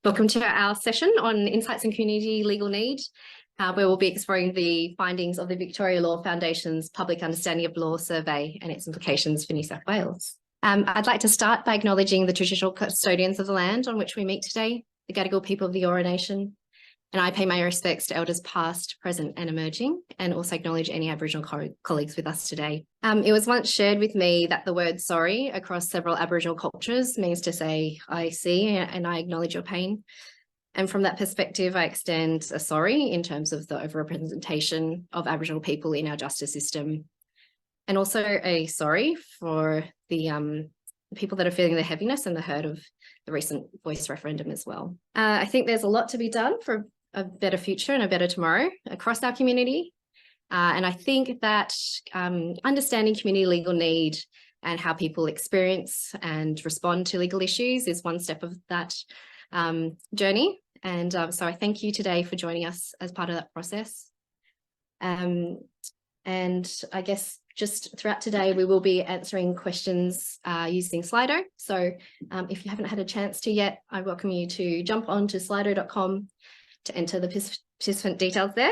Welcome to our session on Insights in Community Legal Need, where we'll be exploring the findings of the Victoria Law Foundation's Public Understanding of Law survey and its implications for New South Wales. I'd like to start by acknowledging the traditional custodians of the land on which we meet today, the Gadigal people of the Eora Nation, and I pay my respects to elders past, present and emerging, and also acknowledge any Aboriginal colleagues with us today. It was once shared with me that the word sorry across several Aboriginal cultures means to say, I see and I acknowledge your pain. And from that perspective, I extend a sorry in terms of the overrepresentation of Aboriginal people in our justice system. And also a sorry for the people that are feeling the heaviness and the hurt of the recent Voice referendum as well. I think there's a lot to be done for a better future and a better tomorrow across our community. And I think that understanding community legal need and how people experience and respond to legal issues is one step of that journey. And so I thank you today for joining us as part of that process. And I guess just throughout today, we will be answering questions using Slido. So if you haven't had a chance to yet, I welcome you to jump on to slido.com to enter the participant details there.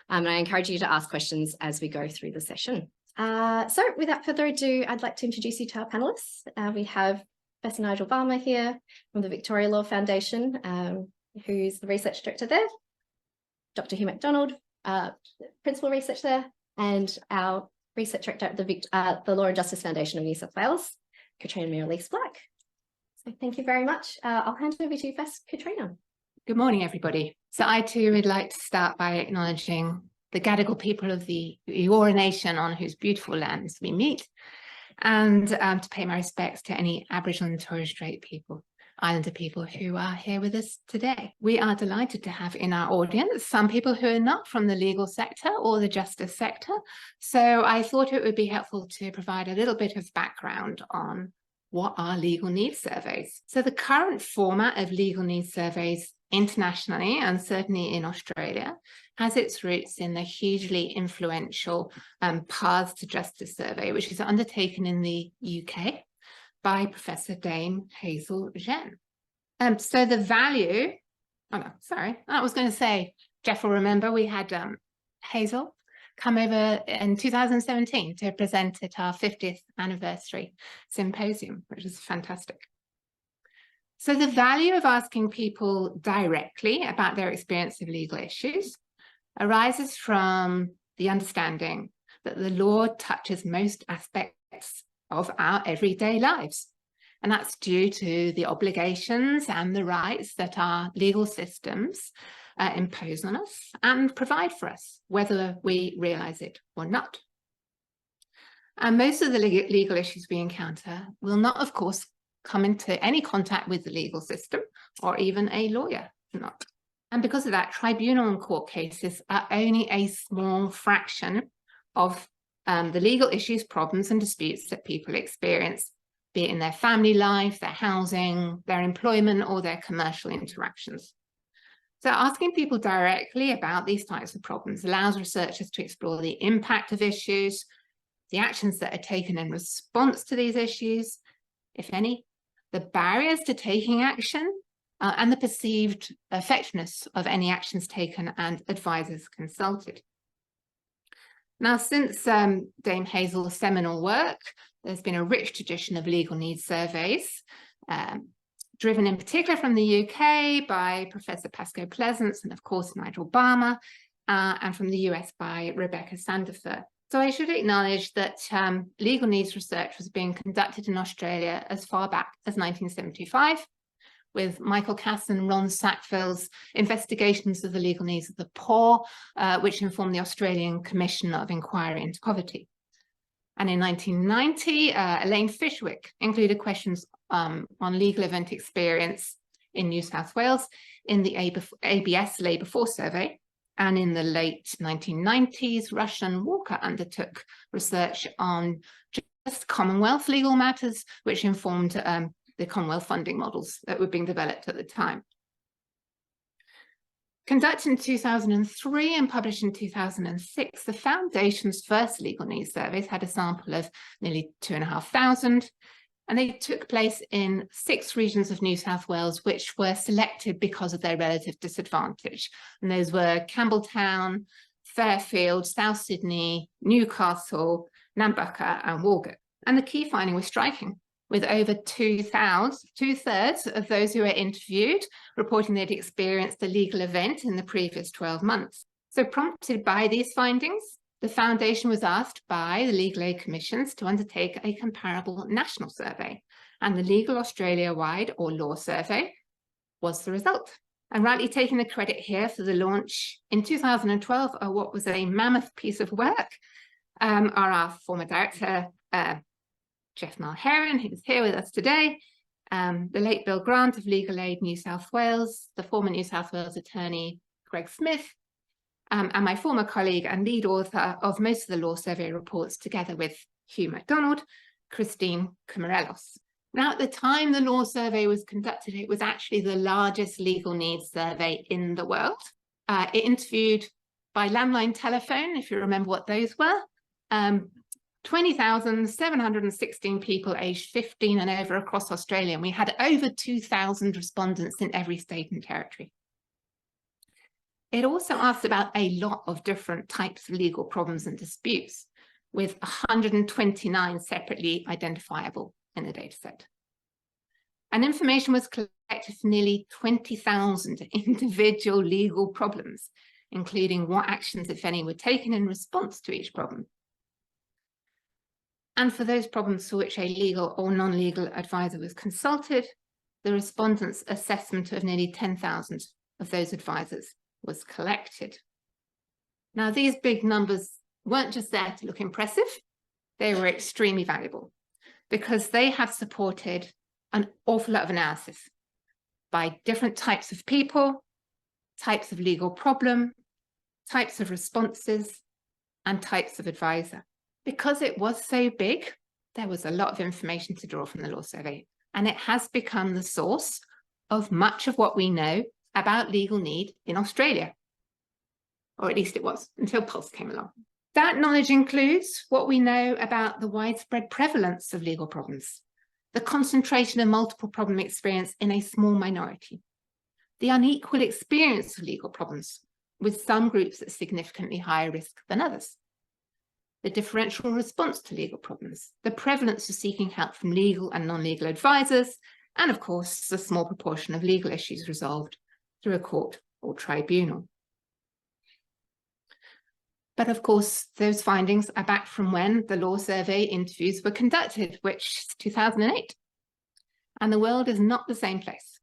And I encourage you to ask questions as we go through the session. So without further ado, I'd like to introduce you to our panelists. We have Professor Nigel Balmer here from the Victoria Law Foundation, who's the research director there, Dr. Hugh MacDonald, principal research there, and our research director at the Law and Justice Foundation of New South Wales, Katrina Miralise-Black. So thank you very much. I'll hand it over to you first, Katrina. Good morning, everybody. So I too would like to start by acknowledging the Gadigal people of the Eora Nation on whose beautiful lands we meet, and to pay my respects to any Aboriginal and Torres Strait people, Islander people who are here with us today. We are delighted to have in our audience some people who are not from the legal sector or the justice sector. So I thought it would be helpful to provide a little bit of background on what are legal needs surveys. So the current format of legal needs surveys internationally, and certainly in Australia, has its roots in the hugely influential Paths to Justice survey, which is undertaken in the UK by Professor Dame Hazel Gen. So the value, I was going to say, Jeff will remember we had Hazel come over in 2017 to present at our 50th anniversary symposium, which is fantastic. So the value of asking people directly about their experience of legal issues arises from the understanding that the law touches most aspects of our everyday lives. And that's due to the obligations and the rights that our legal systems impose on us and provide for us, whether we realize it or not. And most of the legal issues we encounter will not, of course, come into any contact with the legal system or even a lawyer, not. And because of that, tribunal and court cases are only a small fraction of the legal issues, problems and disputes that people experience, be it in their family life, their housing, their employment, or their commercial interactions. So asking people directly about these types of problems allows researchers to explore the impact of issues, the actions that are taken in response to these issues, if any, the barriers to taking action, and the perceived effectiveness of any actions taken and advisors consulted. Now, since Dame Hazel's seminal work, there's been a rich tradition of legal needs surveys, driven in particular from the UK by Professor Pascoe Pleasance and, of course, Nigel Balmer, and from the US by Rebecca Sandifer. So I should acknowledge that legal needs research was being conducted in Australia as far back as 1975, with Michael Cass and Ron Sackville's investigations of the legal needs of the poor, which informed the Australian Commission of Inquiry into Poverty. And in 1990, Elaine Fishwick included questions on legal event experience in New South Wales in the ABS Labour Force Survey. And in the late 1990s, Russian Walker undertook research on just Commonwealth legal matters, which informed the Commonwealth funding models that were being developed at the time. Conducted in 2003 and published in 2006, the Foundation's first legal needs surveys had a sample of nearly 2,500, And they took place in 6 regions of New South Wales, which were selected because of their relative disadvantage. And those were Campbelltown, Fairfield, South Sydney, Newcastle, Nambucca and Walgett. And the key finding was striking, with over 2/3 of those who were interviewed reporting they'd experienced a legal event in the previous 12 months. So prompted by these findings, the Foundation was asked by the Legal Aid Commissions to undertake a comparable national survey, and the Legal Australia-wide, or LAW survey, was the result. And rightly taking the credit here for the launch in 2012 of what was a mammoth piece of work are our former director, Jeff Mulheron, who's here with us today, the late Bill Grant of Legal Aid New South Wales, the former New South Wales attorney, Greg Smith, and my former colleague and lead author of most of the law survey reports, together with Hugh MacDonald, Christine Camarelos. Now, at the time the law survey was conducted, it was actually the largest legal needs survey in the world. It interviewed by landline telephone, if you remember what those were, 20,716 people aged 15 and over across Australia, and we had over 2,000 respondents in every state and territory. It also asked about a lot of different types of legal problems and disputes, with 129 separately identifiable in the dataset. And information was collected for nearly 20,000 individual legal problems, including what actions, if any, were taken in response to each problem. And for those problems for which a legal or non-legal advisor was consulted, the respondents' assessment of nearly 10,000 of those advisors was collected. Now, these big numbers weren't just there to look impressive, they were extremely valuable because they have supported an awful lot of analysis by different types of people, types of legal problem, types of responses, and types of advisor. Because it was so big, there was a lot of information to draw from the law survey, and it has become the source of much of what we know about legal need in Australia, or at least it was until PULS came along. That knowledge includes what we know about the widespread prevalence of legal problems, the concentration of multiple problem experience in a small minority, the unequal experience of legal problems, with some groups at significantly higher risk than others, the differential response to legal problems, the prevalence of seeking help from legal and non-legal advisors, and of course, the small proportion of legal issues resolved through a court or tribunal. But of course, those findings are back from when the law survey interviews were conducted, which is 2008. And the world is not the same place.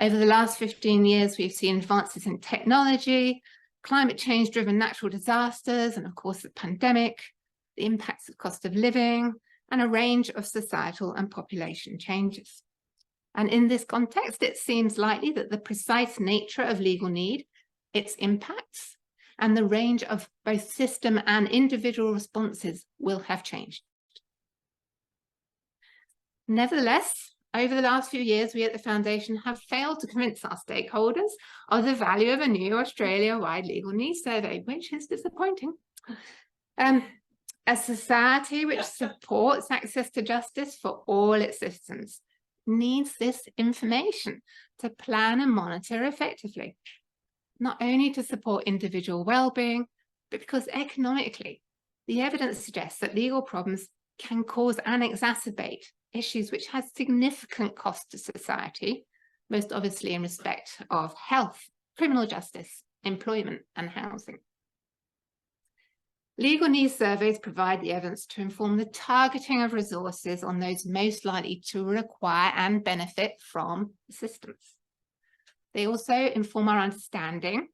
Over the last 15 years, we've seen advances in technology, climate change-driven natural disasters, and of course, the pandemic, the impacts of cost of living, and a range of societal and population changes. And in this context, it seems likely that the precise nature of legal need, its impacts, and the range of both system and individual responses will have changed. Nevertheless, over the last few years, we at the Foundation have failed to convince our stakeholders of the value of a new Australia-wide legal needs survey, which is disappointing. A society which supports access to justice for all its citizens needs this information to plan and monitor effectively, not only to support individual well-being, but because economically, the evidence suggests that legal problems can cause and exacerbate issues which have significant cost to society, most obviously in respect of health, criminal justice, employment, and housing. Legal needs surveys provide the evidence to inform the targeting of resources on those most likely to require and benefit from assistance. They also inform our understanding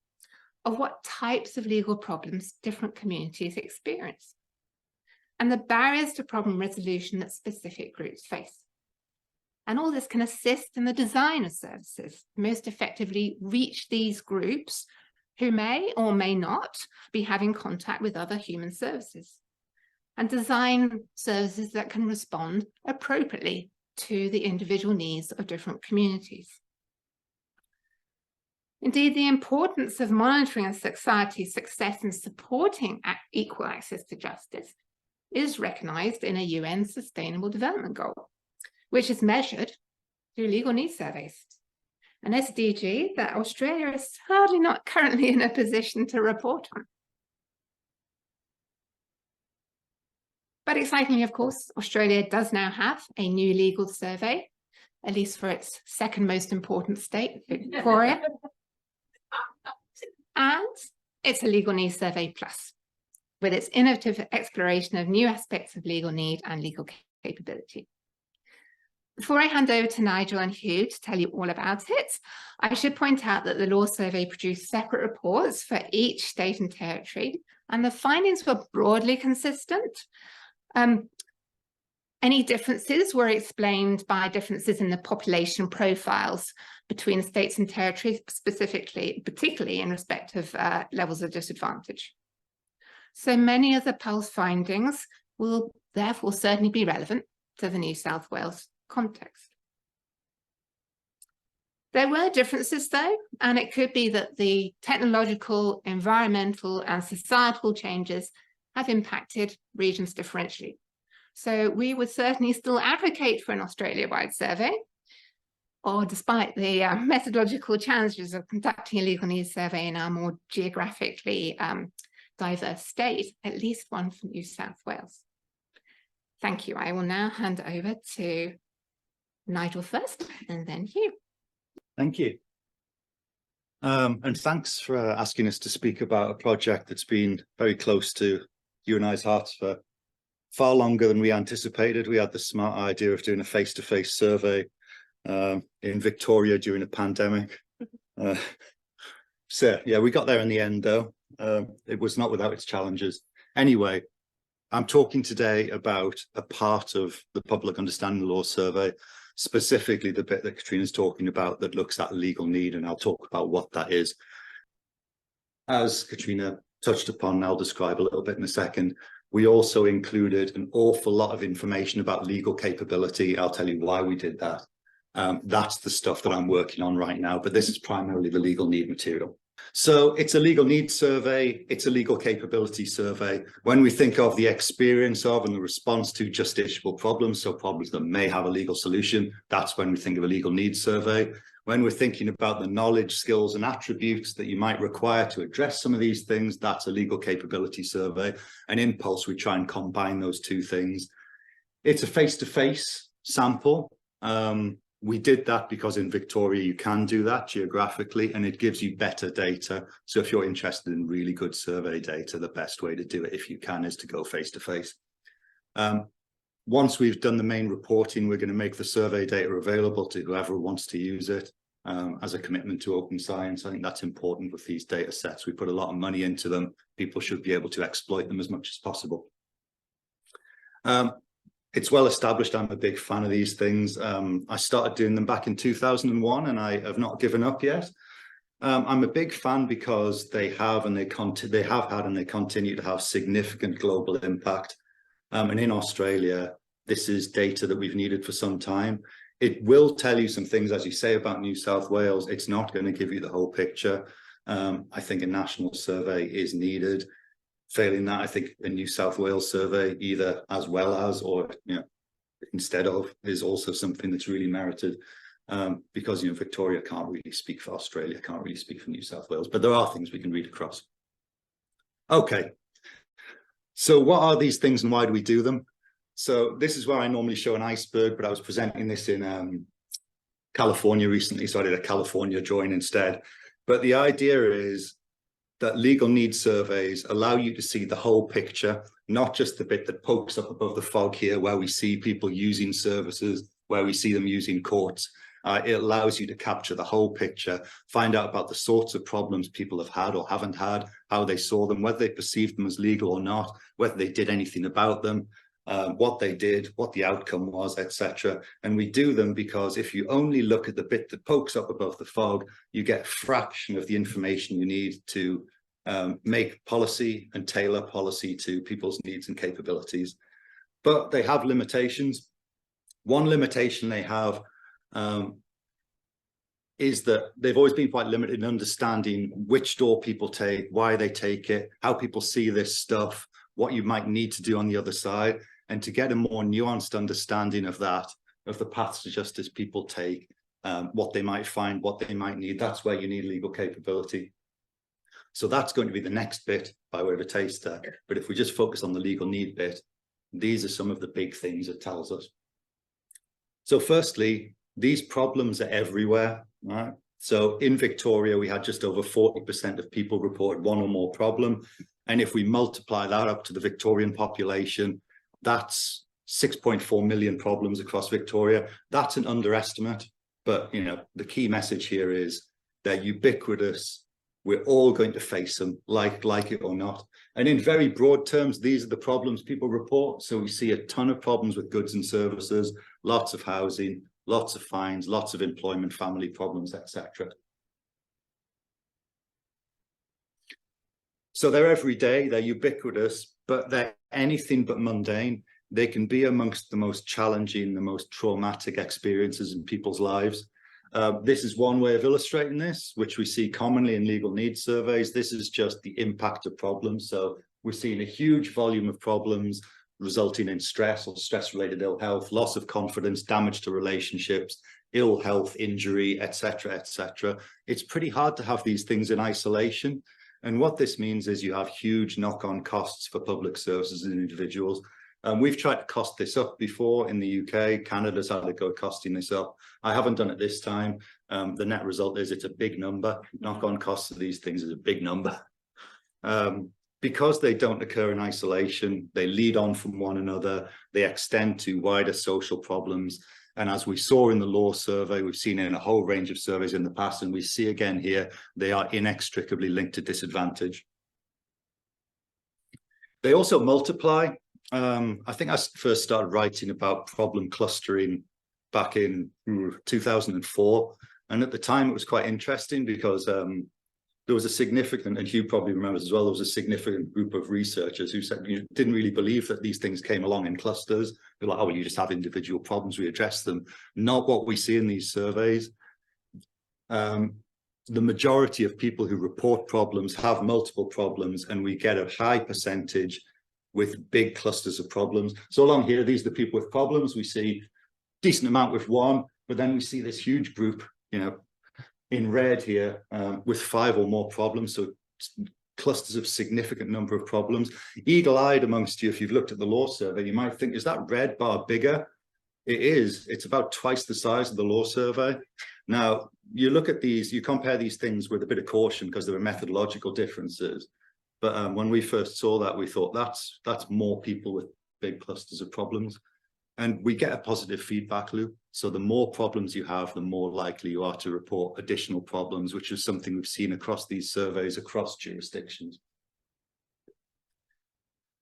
of what types of legal problems different communities experience and the barriers to problem resolution that specific groups face. And all this can assist in the design of services to most effectively reach these groups who may or may not be having contact with other human services, and design services that can respond appropriately to the individual needs of different communities. Indeed, the importance of monitoring a society's success in supporting equal access to justice is recognised in a UN Sustainable Development Goal, which is measured through legal needs surveys. An SDG that Australia is sadly not currently in a position to report on. But excitingly, of course, Australia does now have a new legal survey, at least for its second most important state, Victoria. And it's a Legal Needs Survey Plus, with its innovative exploration of new aspects of legal need and legal capability. Before I hand over to Nigel and Hugh to tell you all about it, I should point out that the Law Survey produced separate reports for each state and territory, and the findings were broadly consistent. Any differences were explained by differences in the population profiles between states and territories, particularly in respect of levels of disadvantage. So many of the PULS findings will therefore certainly be relevant to the New South Wales context. There were differences though, and it could be that the technological, environmental and societal changes have impacted regions differentially. So we would certainly still advocate for an Australia-wide survey, or despite the methodological challenges of conducting a legal needs survey in our more geographically diverse state, at least one for New South Wales. Thank you. I will now hand over to Nigel first, and then Hugh. Thank you. And thanks for asking us to speak about a project that's been very close to you and I's hearts for far longer than we anticipated. We had the smart idea of doing a face-to-face survey in Victoria during a pandemic. So yeah, we got there in the end though. It was not without its challenges. Anyway, I'm talking today about a part of the Public Understanding Law Survey, specifically the bit that Katrina's talking about that looks at legal need, and I'll talk about what that is. As Katrina touched upon, and I'll describe a little bit in a second, we also included an awful lot of information about legal capability. I'll tell you why we did that. That's the stuff that I'm working on right now, but this is primarily the legal need material. So it's a legal needs survey, it's a legal capability survey. When we think of the experience of and the response to justiciable problems, so problems that may have a legal solution, that's when we think of a legal needs survey. When we're thinking about the knowledge, skills and attributes that you might require to address some of these things, that's a legal capability survey. And in PULS, we try and combine those two things. It's a face-to-face sample. We did that because in Victoria, you can do that geographically, and it gives you better data. So if you're interested in really good survey data, the best way to do it, if you can, is to go face-to-face. Once we've done the main reporting, we're going to make the survey data available to whoever wants to use it as a commitment to open science. I think that's important with these data sets. We put a lot of money into them. People should be able to exploit them as much as possible. It's well established. I'm a big fan of these things. I started doing them back in 2001, and I have not given up yet. I'm a big fan because they have had and they continue to have significant global impact. And in Australia, this is data that we've needed for some time. It will tell you some things, as you say, about New South Wales. It's not going to give you the whole picture. I think a national survey is needed. Failing that, I think a New South Wales survey, either as well as or instead of, is also something that's really merited. Because Victoria can't really speak for Australia, can't really speak for New South Wales, but there are things we can read across. Okay. So what are these things and why do we do them? So this is where I normally show an iceberg, but I was presenting this in California recently, so I did a California drawing instead. But the idea is that legal needs surveys allow you to see the whole picture, not just the bit that pokes up above the fog here, where we see people using services, where we see them using courts. It allows you to capture the whole picture, find out about the sorts of problems people have had or haven't had, how they saw them, whether they perceived them as legal or not, whether they did anything about them, what they did, what the outcome was, etc. And we do them because if you only look at the bit that pokes up above the fog, you get a fraction of the information you need to make policy and tailor policy to people's needs and capabilities. But they have limitations. One limitation they have is that they've always been quite limited in understanding which door people take, why they take it, how people see this stuff, what you might need to do on the other side. And to get a more nuanced understanding of that, of the paths to justice people take, what they might find, what they might need. That's where you need legal capability. So that's going to be the next bit by way of a taster. But if we just focus on the legal need bit, these are some of the big things it tells us. So firstly, these problems are everywhere, right? So in Victoria, we had just over 40% of people report one or more problem. And if we multiply that up to the Victorian population, that's 6.4 million problems across Victoria. That's an underestimate. But, you know, the key message here is they're ubiquitous. We're all going to face them, like it or not. And in very broad terms, these are the problems people report. So we see a ton of problems with goods and services, lots of housing, lots of fines, lots of employment, family problems, etc. So they're everyday, they're ubiquitous, but they're anything but mundane. They can be amongst the most challenging, the most traumatic experiences in people's lives. This is one way of illustrating this, which we see commonly in legal needs surveys. This is just the impact of problems. So we're seeing a huge volume of problems resulting in stress or stress-related ill health, loss of confidence, damage to relationships, ill health, injury, etc., etc. It's pretty hard to have these things in isolation. And what this means is you have huge knock-on costs for public services and individuals. We've tried to cost this up before in the UK. Canada's had a go costing this up. I haven't done it this time. The net result is it's a big number. Knock-on costs of these things is a big number. Because they don't occur in isolation, they lead on from one another, they extend to wider social problems. And as we saw in the law survey, we've seen it in a whole range of surveys in the past, and we see again here, they are inextricably linked to disadvantage. They also multiply. I think I first started writing about problem clustering back in 2004. And at the time, it was quite interesting because there was a significant, and Hugh probably remembers as well, there was a significant group of researchers who said you didn't really believe that these things came along in clusters. They're like, oh, well, you just have individual problems, we address them. Not what we see in these surveys. The majority of people who report problems have multiple problems, and we get a high percentage with big clusters of problems. So along here, these are the people with problems. We see decent amount with one, but then we see this huge group, you know, in red here with 5 or more problems. So clusters of significant number of problems. Eagle-eyed amongst you, if you've looked at the law survey, you might think, is that red bar bigger? It is. It's about twice the size of the law survey. Now, you look at these, you compare these things with a bit of caution because there are methodological differences. But when we first saw that, we thought that's more people with big clusters of problems. And we get a positive feedback loop. So the more problems you have, the more likely you are to report additional problems, which is something we've seen across these surveys, across jurisdictions.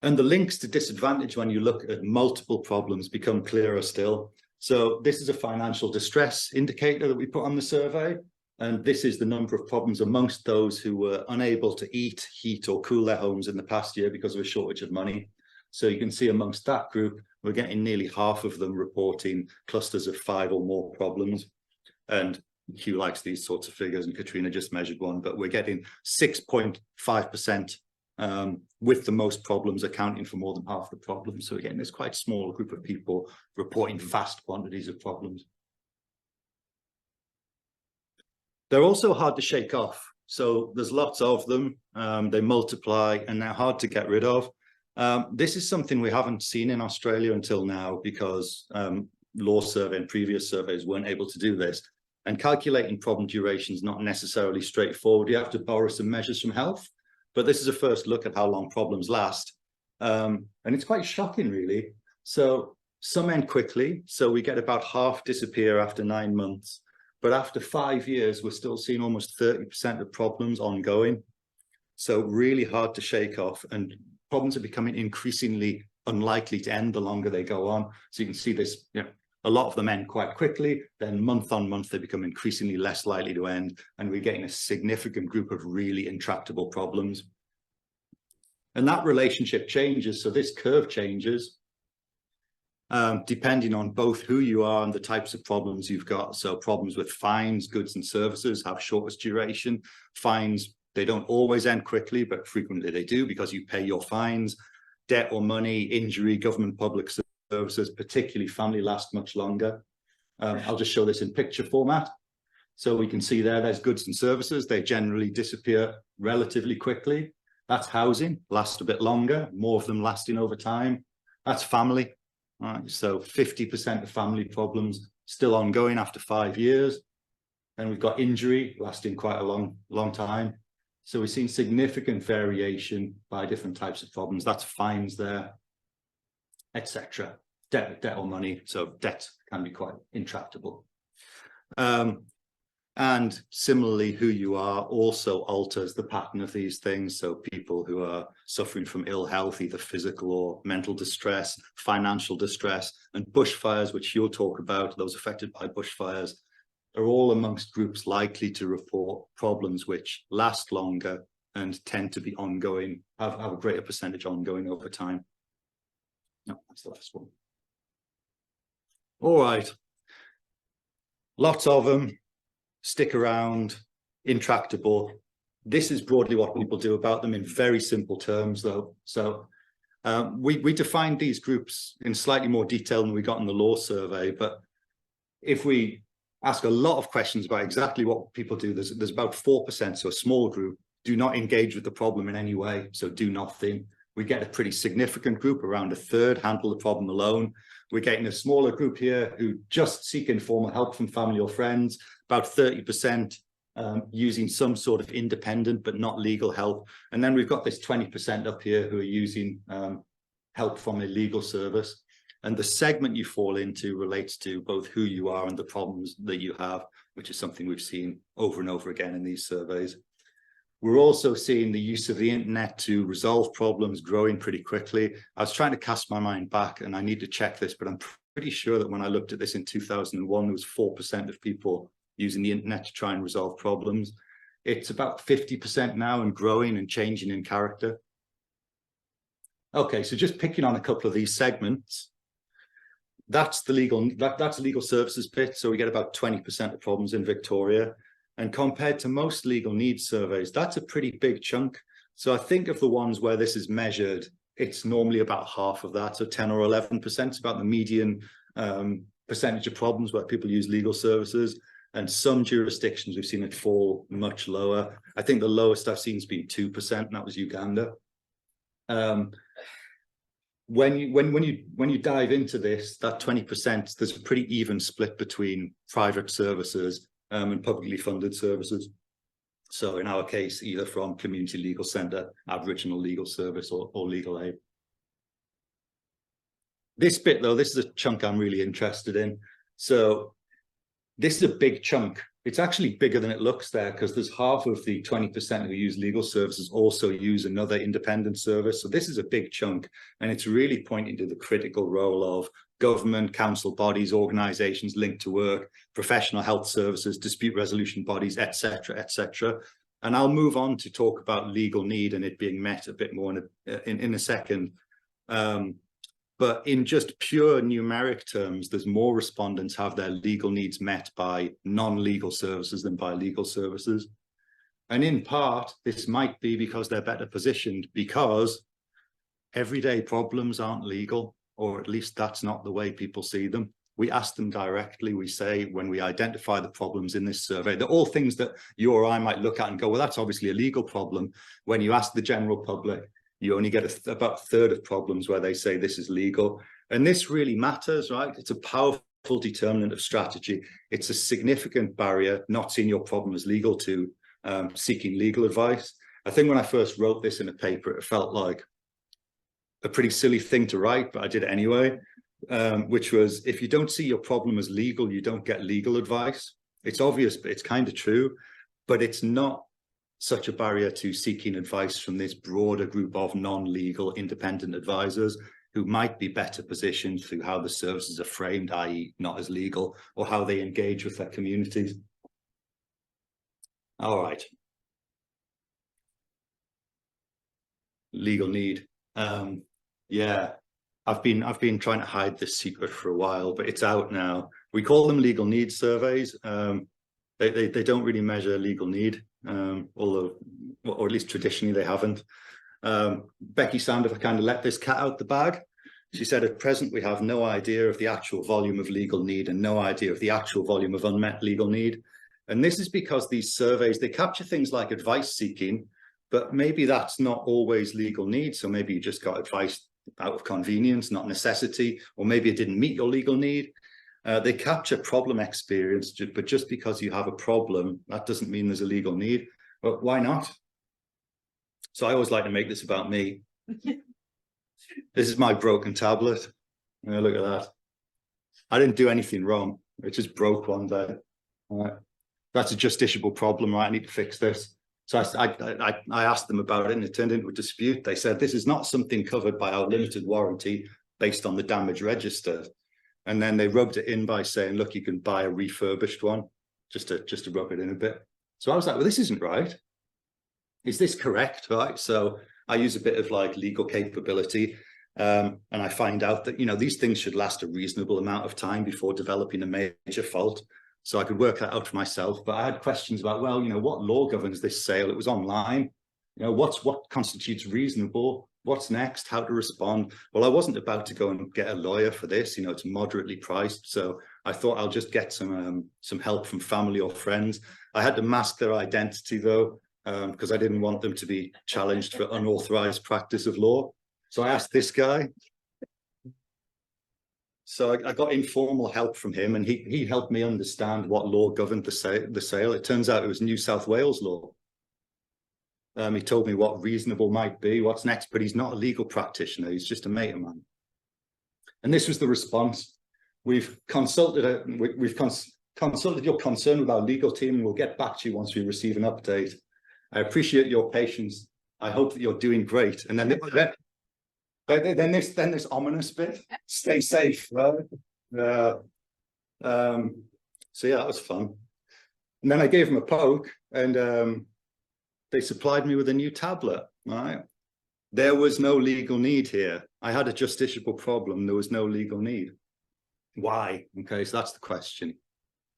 And the links to disadvantage when you look at multiple problems become clearer still. So this is a financial distress indicator that we put on the survey. And this is the number of problems amongst those who were unable to eat, heat, or cool their homes in the past year because of a shortage of money. So you can see amongst that group, we're getting nearly half of them reporting clusters of 5 or more problems. And Hugh likes these sorts of figures, and Katrina just measured one, but we're getting 6.5% with the most problems accounting for more than half the problems. So again, there's quite a small group of people reporting vast quantities of problems. They're also hard to shake off. So there's lots of them, they multiply, and they're hard to get rid of. This is something we haven't seen in Australia until now because law survey and previous surveys weren't able to do this. And calculating problem duration is not necessarily straightforward. You have to borrow some measures from health, but this is a first look at how long problems last. And it's quite shocking, really. So some end quickly. So we get about half disappear after 9 months. But after 5 years, we're still seeing almost 30% of problems ongoing. So really hard to shake off, and problems are becoming increasingly unlikely to end the longer they go on. So you can see this, you know, a lot of them end quite quickly, then month on month, they become increasingly less likely to end. And we're getting a significant group of really intractable problems. And that relationship changes. So this curve changes. Depending on both who you are and the types of problems you've got. So problems with fines, goods and services have shortest duration. Fines, they don't always end quickly, but frequently they do because you pay your fines. Debt or money, injury, government, public services, particularly family, last much longer. I'll just show this in picture format. So we can see there's goods and services. They generally disappear relatively quickly. That's housing, last a bit longer, more of them lasting over time. That's family. All right, so 50% of family problems still ongoing after 5 years. And we've got injury lasting quite a long time. So we've seen significant variation by different types of problems. That's fines there, etc. Debt or money. So debt can be quite intractable. And similarly, who you are also alters the pattern of these things. So people who are suffering from ill health, either physical or mental distress, financial distress, and bushfires, which you'll talk about, those affected by bushfires, are all amongst groups likely to report problems which last longer and tend to be ongoing, have a greater percentage ongoing over time. No, that's the last one. All right. Lots of them. Stick around, intractable. This is broadly what people do about them in very simple terms, though. So we defined these groups in slightly more detail than we got in the law survey. But if we ask a lot of questions about exactly what people do, there's about 4%, so a small group, do not engage with the problem in any way, so do nothing. We get a pretty significant group, around a third, handle the problem alone. We're getting a smaller group here who just seek informal help from family or friends, about 30% using some sort of independent but not legal help. And then we've got this 20% up here who are using help from a legal service. And the segment you fall into relates to both who you are and the problems that you have, which is something we've seen over and over again in these surveys. We're also seeing the use of the internet to resolve problems growing pretty quickly. I was trying to cast my mind back, and I need to check this, but I'm pretty sure that when I looked at this in 2001, there was 4% of people using the internet to try and resolve problems. It's about 50% now and growing and changing in character. Okay, so just picking on a couple of these segments. That's the legal services bit. So we get about 20% of problems in Victoria. And compared to most legal needs surveys, that's a pretty big chunk. So I think of the ones where this is measured, it's normally about half of that. So 10 or 11% is about the median percentage of problems where people use legal services. And some jurisdictions, we've seen it fall much lower. I think the lowest I've seen has been 2%, and that was Uganda. When you dive into this, that 20%, there's a pretty even split between private services and publicly funded services. So in our case, either from Community Legal Centre, Aboriginal Legal Service, or Legal Aid. This bit, though, this is a chunk I'm really interested in. So this is a big chunk. It's actually bigger than it looks there, because there's half of the 20% who use legal services also use another independent service. So this is a big chunk, and it's really pointing to the critical role of government, council bodies, organizations linked to work, professional health services, dispute resolution bodies, etc., etc. And I'll move on to talk about legal need and it being met a bit more in a second. But in just pure numeric terms, there's more respondents have their legal needs met by non-legal services than by legal services. And in part, this might be because they're better positioned, because everyday problems aren't legal, or at least that's not the way people see them. We ask them directly. We say, when we identify the problems in this survey, they're all things that you or I might look at and go, well, that's obviously a legal problem. When you ask the general public, you only get about a third of problems where they say this is legal. And this really matters, right? It's a powerful determinant of strategy. It's a significant barrier, not seeing your problem as legal, to seeking legal advice. I think when I first wrote this in a paper, it felt like a pretty silly thing to write, but I did it anyway, which was, if you don't see your problem as legal, you don't get legal advice. It's obvious, but it's kind of true, but it's not such a barrier to seeking advice from this broader group of non-legal independent advisors who might be better positioned through how the services are framed, i.e. not as legal, or how they engage with their communities. All right. Legal need. Yeah, I've been trying to hide this secret for a while, but it's out now. We call them legal needs surveys. They don't really measure legal need, although, or at least traditionally they haven't. Becky Sand have kind of let this cat out the bag. She said, at present, we have no idea of the actual volume of legal need and no idea of the actual volume of unmet legal need. And this is because these surveys, they capture things like advice seeking, but maybe that's not always legal need. So maybe you just got advice out of convenience, not necessity, or maybe it didn't meet your legal need. They capture problem experience, but just because you have a problem, that doesn't mean there's a legal need. But why not? So I always like to make this about me. This is my broken tablet. Look at that. I didn't do anything wrong. It just broke one day. That's a justiciable problem, right? I need to fix this. So I asked them about it and it turned into a dispute. They said, this is not something covered by our limited warranty based on the damage registered. And then they rubbed it in by saying, look, you can buy a refurbished one just to rub it in a bit. So I was like, well, this isn't right. Is this correct? Right. So I use a bit of like legal capability. And I find out that, these things should last a reasonable amount of time before developing a major fault. So I could work that out for myself. But I had questions about, well, what law governs this sale? It was online. What constitutes reasonable? What's next? How to respond? Well, I wasn't about to go and get a lawyer for this. It's moderately priced. So I thought I'll just get some help from family or friends. I had to mask their identity, though, because I didn't want them to be challenged for unauthorized practice of law. So I asked this guy. So I got informal help from him, and he helped me understand what law governed the sale. It turns out it was New South Wales law. He told me what reasonable might be, what's next, but he's not a legal practitioner. He's just a mate of mine. And this was the response. We've consulted your concern with our legal team, and we'll get back to you once we receive an update. I appreciate your patience. I hope that you're doing great. And then this ominous bit, stay safe, right? So yeah, that was fun. And then I gave him a poke, and they supplied me with a new tablet, right? There was no legal need here. I had a justiciable problem. There was no legal need. Why? Okay, so that's the question.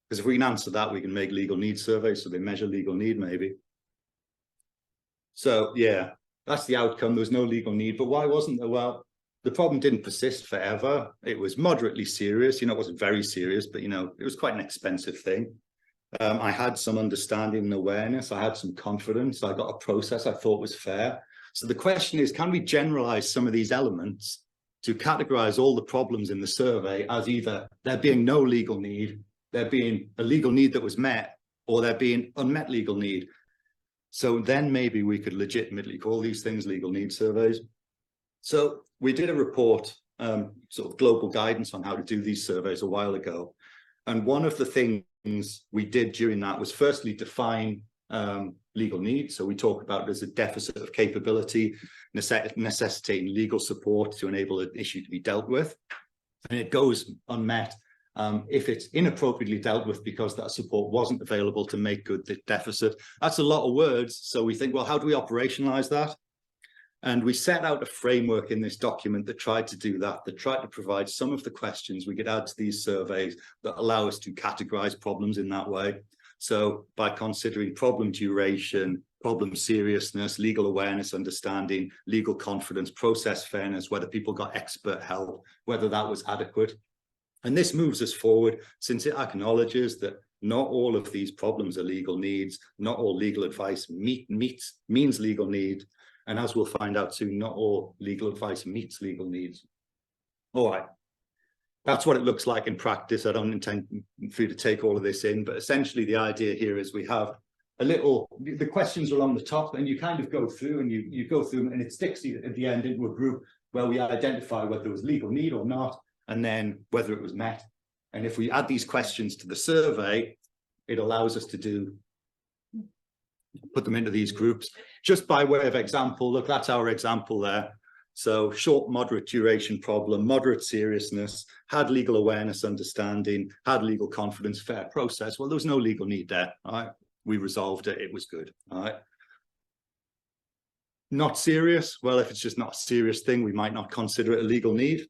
Because if we can answer that, we can make legal need surveys so they measure legal need, maybe. So yeah, that's the outcome. There was no legal need. But why wasn't there? Well, the problem didn't persist forever. It was moderately serious. It wasn't very serious, but it was quite an expensive thing. I had some understanding and awareness. I had some confidence. I got a process I thought was fair. So the question is, can we generalize some of these elements to categorize all the problems in the survey as either there being no legal need, there being a legal need that was met, or there being unmet legal need? So then maybe we could legitimately call these things legal need surveys. So we did a report, sort of global guidance on how to do these surveys a while ago. And one of the things we did during that was firstly define legal need. So we talk about there's a deficit of capability necessitating legal support to enable an issue to be dealt with. And it goes unmet if it's inappropriately dealt with because that support wasn't available to make good the deficit. That's a lot of words. So we think, well, how do we operationalize that? And we set out a framework in this document that tried to do that, that tried to provide some of the questions we could add to these surveys that allow us to categorize problems in that way. So by considering problem duration, problem seriousness, legal awareness, understanding, legal confidence, process fairness, whether people got expert help, whether that was adequate. And this moves us forward since it acknowledges that not all of these problems are legal needs, not all legal advice means legal need. And as we'll find out soon, not all legal advice meets legal needs. All right, that's what it looks like in practice. I don't intend for you to take all of this in, but essentially the idea here is we have the questions are on the top and you kind of go through and you go through and it sticks you at the end into a group where we identify whether there was legal need or not, and then whether it was met. And if we add these questions to the survey, it allows us to put them into these groups. Just by way of example, look, that's our example there. So short, moderate duration problem, moderate seriousness, had legal awareness, understanding, had legal confidence, fair process. Well, there was no legal need there, all right? We resolved it, it was good, all right? Not serious, well, if it's just not a serious thing, we might not consider it a legal need.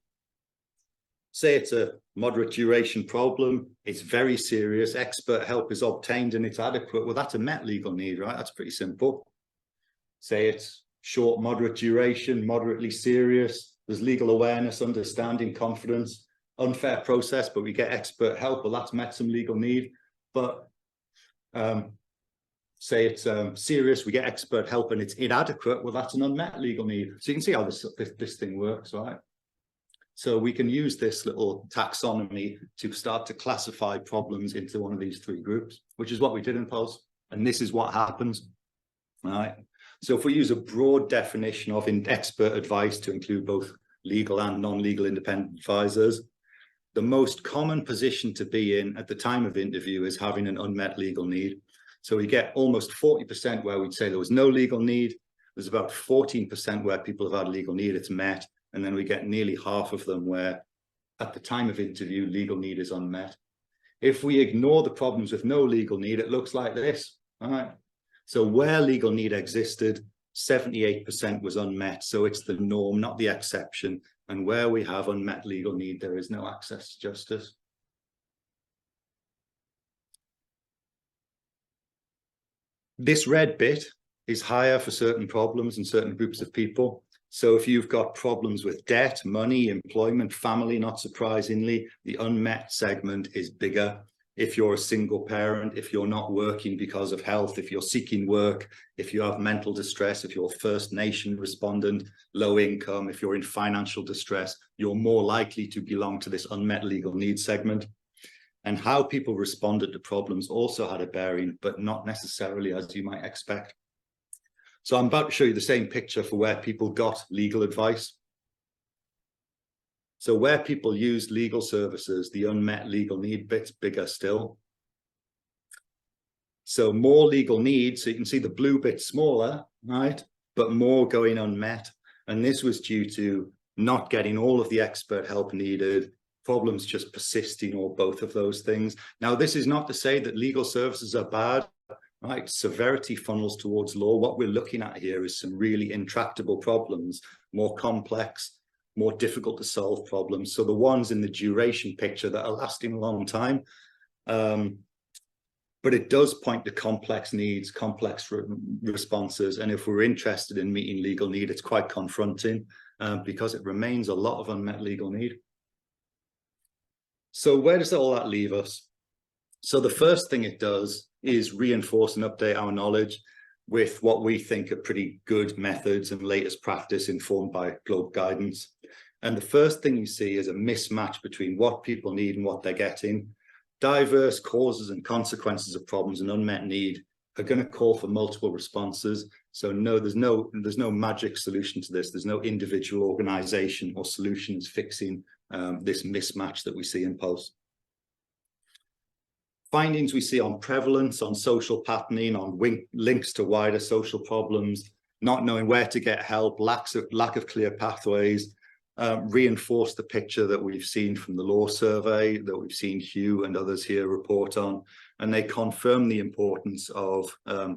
Say it's a moderate duration problem, it's very serious, expert help is obtained and it's adequate. Well, that's a met legal need, right? That's pretty simple. Say it's short, moderate duration, moderately serious, There's legal awareness, understanding, confidence, unfair process, but we get expert help. Well, that's met some legal need. But say it's serious, we get expert help and it's inadequate. Well, that's an unmet legal need. So you can see how this thing works, right? So we can use this little taxonomy to start to classify problems into one of these three groups, which is what we did in PULS. And this is what happens, right? So if we use a broad definition of expert advice to include both legal and non-legal independent advisors, the most common position to be in at the time of interview is having an unmet legal need. So we get almost 40% where we'd say there was no legal need. There's about 14% where people have had legal need, it's met. And then we get nearly half of them where at the time of interview, legal need is unmet. If we ignore the problems with no legal need, it looks like this, all right? So where legal need existed, 78% was unmet. So it's the norm, not the exception. And where we have unmet legal need, there is no access to justice. This red bit is higher for certain problems and certain groups of people. So if you've got problems with debt, money, employment, family, not surprisingly, the unmet segment is bigger. If you're a single parent, if you're not working because of health, if you're seeking work, if you have mental distress, if you're First Nation respondent, low income, if you're in financial distress, you're more likely to belong to this unmet legal needs segment. And how people responded to problems also had a bearing, but not necessarily as you might expect. So I'm about to show you the same picture for where people got legal advice. So where people used legal services, the unmet legal need bit's bigger still. So more legal need, so you can see the blue bit smaller, right? But more going unmet. And this was due to not getting all of the expert help needed, problems just persisting, or both of those things. Now, this is not to say that legal services are bad. Right, severity funnels towards law. What we're looking at here is some really intractable problems, more complex, more difficult to solve problems. So the ones in the duration picture that are lasting a long time, but it does point to complex needs, complex responses. And if we're interested in meeting legal need, it's quite confronting because it remains a lot of unmet legal need. So where does all that leave us? So the first thing it does is reinforce and update our knowledge with what we think are pretty good methods and latest practice informed by global guidance. And the first thing you see is a mismatch between what people need and what they're getting. Diverse causes and consequences of problems and unmet need are going to call for multiple responses. So no, there's no magic solution to this. There's no individual organization or solutions fixing this mismatch that we see in PULS. Findings we see on prevalence, on social patterning, on links to wider social problems, not knowing where to get help, lack of clear pathways, reinforce the picture that we've seen from the law survey, that we've seen Hugh and others here report on, and they confirm the importance of the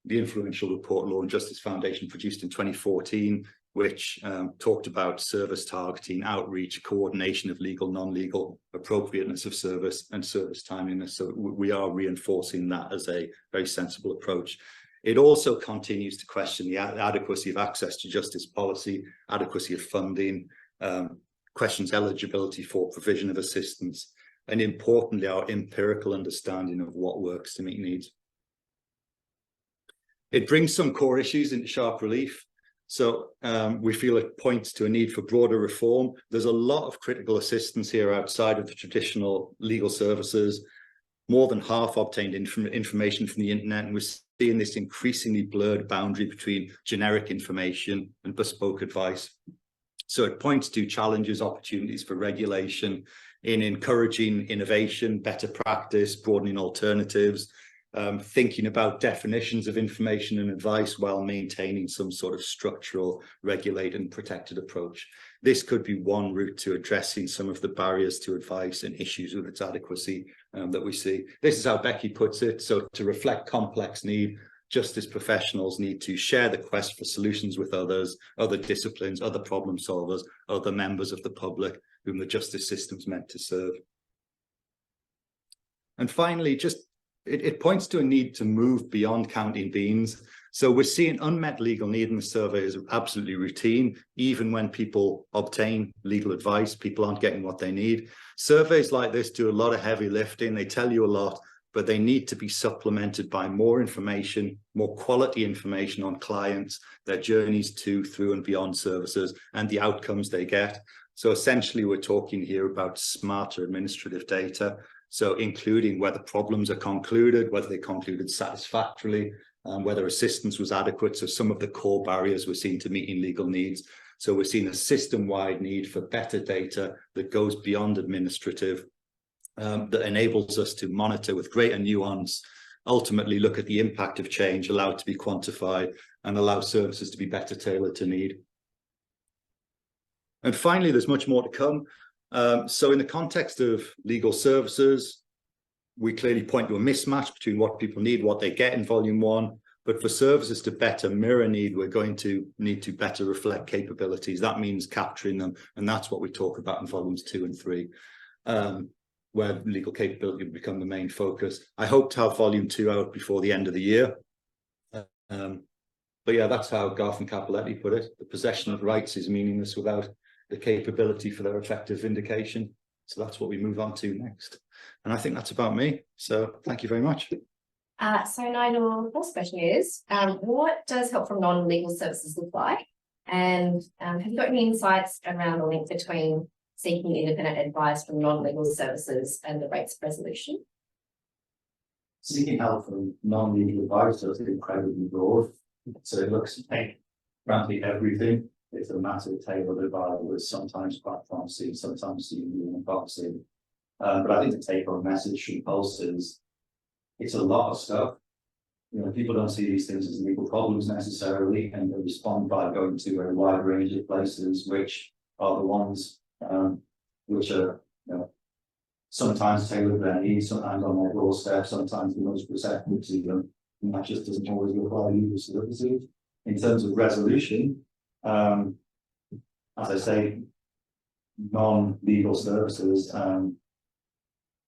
influential report Law and Justice Foundation produced in 2014, which talked about service targeting, outreach, coordination of legal, non-legal, appropriateness of service, and service timeliness. So we are reinforcing that as a very sensible approach. It also continues to question the adequacy of access to justice policy, adequacy of funding, questions eligibility for provision of assistance, and importantly, our empirical understanding of what works to meet needs. It brings some core issues into sharp relief. So we feel it points to a need for broader reform. There's a lot of critical assistance here outside of the traditional legal services. More than half obtained information from the internet, and we're seeing this increasingly blurred boundary between generic information and bespoke advice. So it points to challenges, opportunities for regulation in encouraging innovation, better practice, broadening alternatives, thinking about definitions of information and advice while maintaining some sort of structural, regulated and protected approach. This could be one route to addressing some of the barriers to advice and issues with its adequacy that we see. This is how Becky puts it. So to reflect complex need, justice professionals need to share the quest for solutions with others, other disciplines, other problem solvers, other members of the public whom the justice system's meant to serve. And finally, just it points to a need to move beyond counting beans. So we're seeing unmet legal need in the survey is absolutely routine. Even when people obtain legal advice, people aren't getting what they need. Surveys like this do a lot of heavy lifting. They tell you a lot, but they need to be supplemented by more information, more quality information on clients, their journeys to, through and beyond services, and the outcomes they get. So essentially, we're talking here about smarter administrative data. So including whether problems are concluded, whether they concluded satisfactorily, whether assistance was adequate. So some of the core barriers we're seeing to meeting legal needs. So we're seeing a system-wide need for better data that goes beyond administrative, that enables us to monitor with greater nuance, ultimately look at the impact of change, allow it to be quantified, and allow services to be better tailored to need. And finally, there's much more to come. So in the context of legal services, we clearly point to a mismatch between what people need, what they get in volume 1. But for services to better mirror need, we're going to need to better reflect capabilities. That means capturing them. And that's what we talk about in volumes 2 and 3, where legal capability will become the main focus. I hope to have volume 2 out before the end of the year. But yeah, that's how Garth and Cappelletti put it. The possession of rights is meaningless without the capability for their effective vindication. So that's what we move on to next. And I think that's about me. So thank you very much. So Nigel, the first question is, what does help from non-legal services look like? And have you got any insights around the link between seeking independent advice from non-legal services and the rates of resolution? Seeking help from non-legal advice is incredibly broad. So it looks like frankly everything. It's a massive tailored advice with sometimes quite fancy, sometimes even fancy. But I think the take-home message from PULS is it's a lot of stuff. You know, people don't see these things as legal problems necessarily, and they respond by going to a wide range of places, which are the ones which are, you know, sometimes tailored to their needs, sometimes on their doorstep, sometimes the most receptive to them, and that just doesn't always require legal services. In terms of resolution, as I say, non-legal services,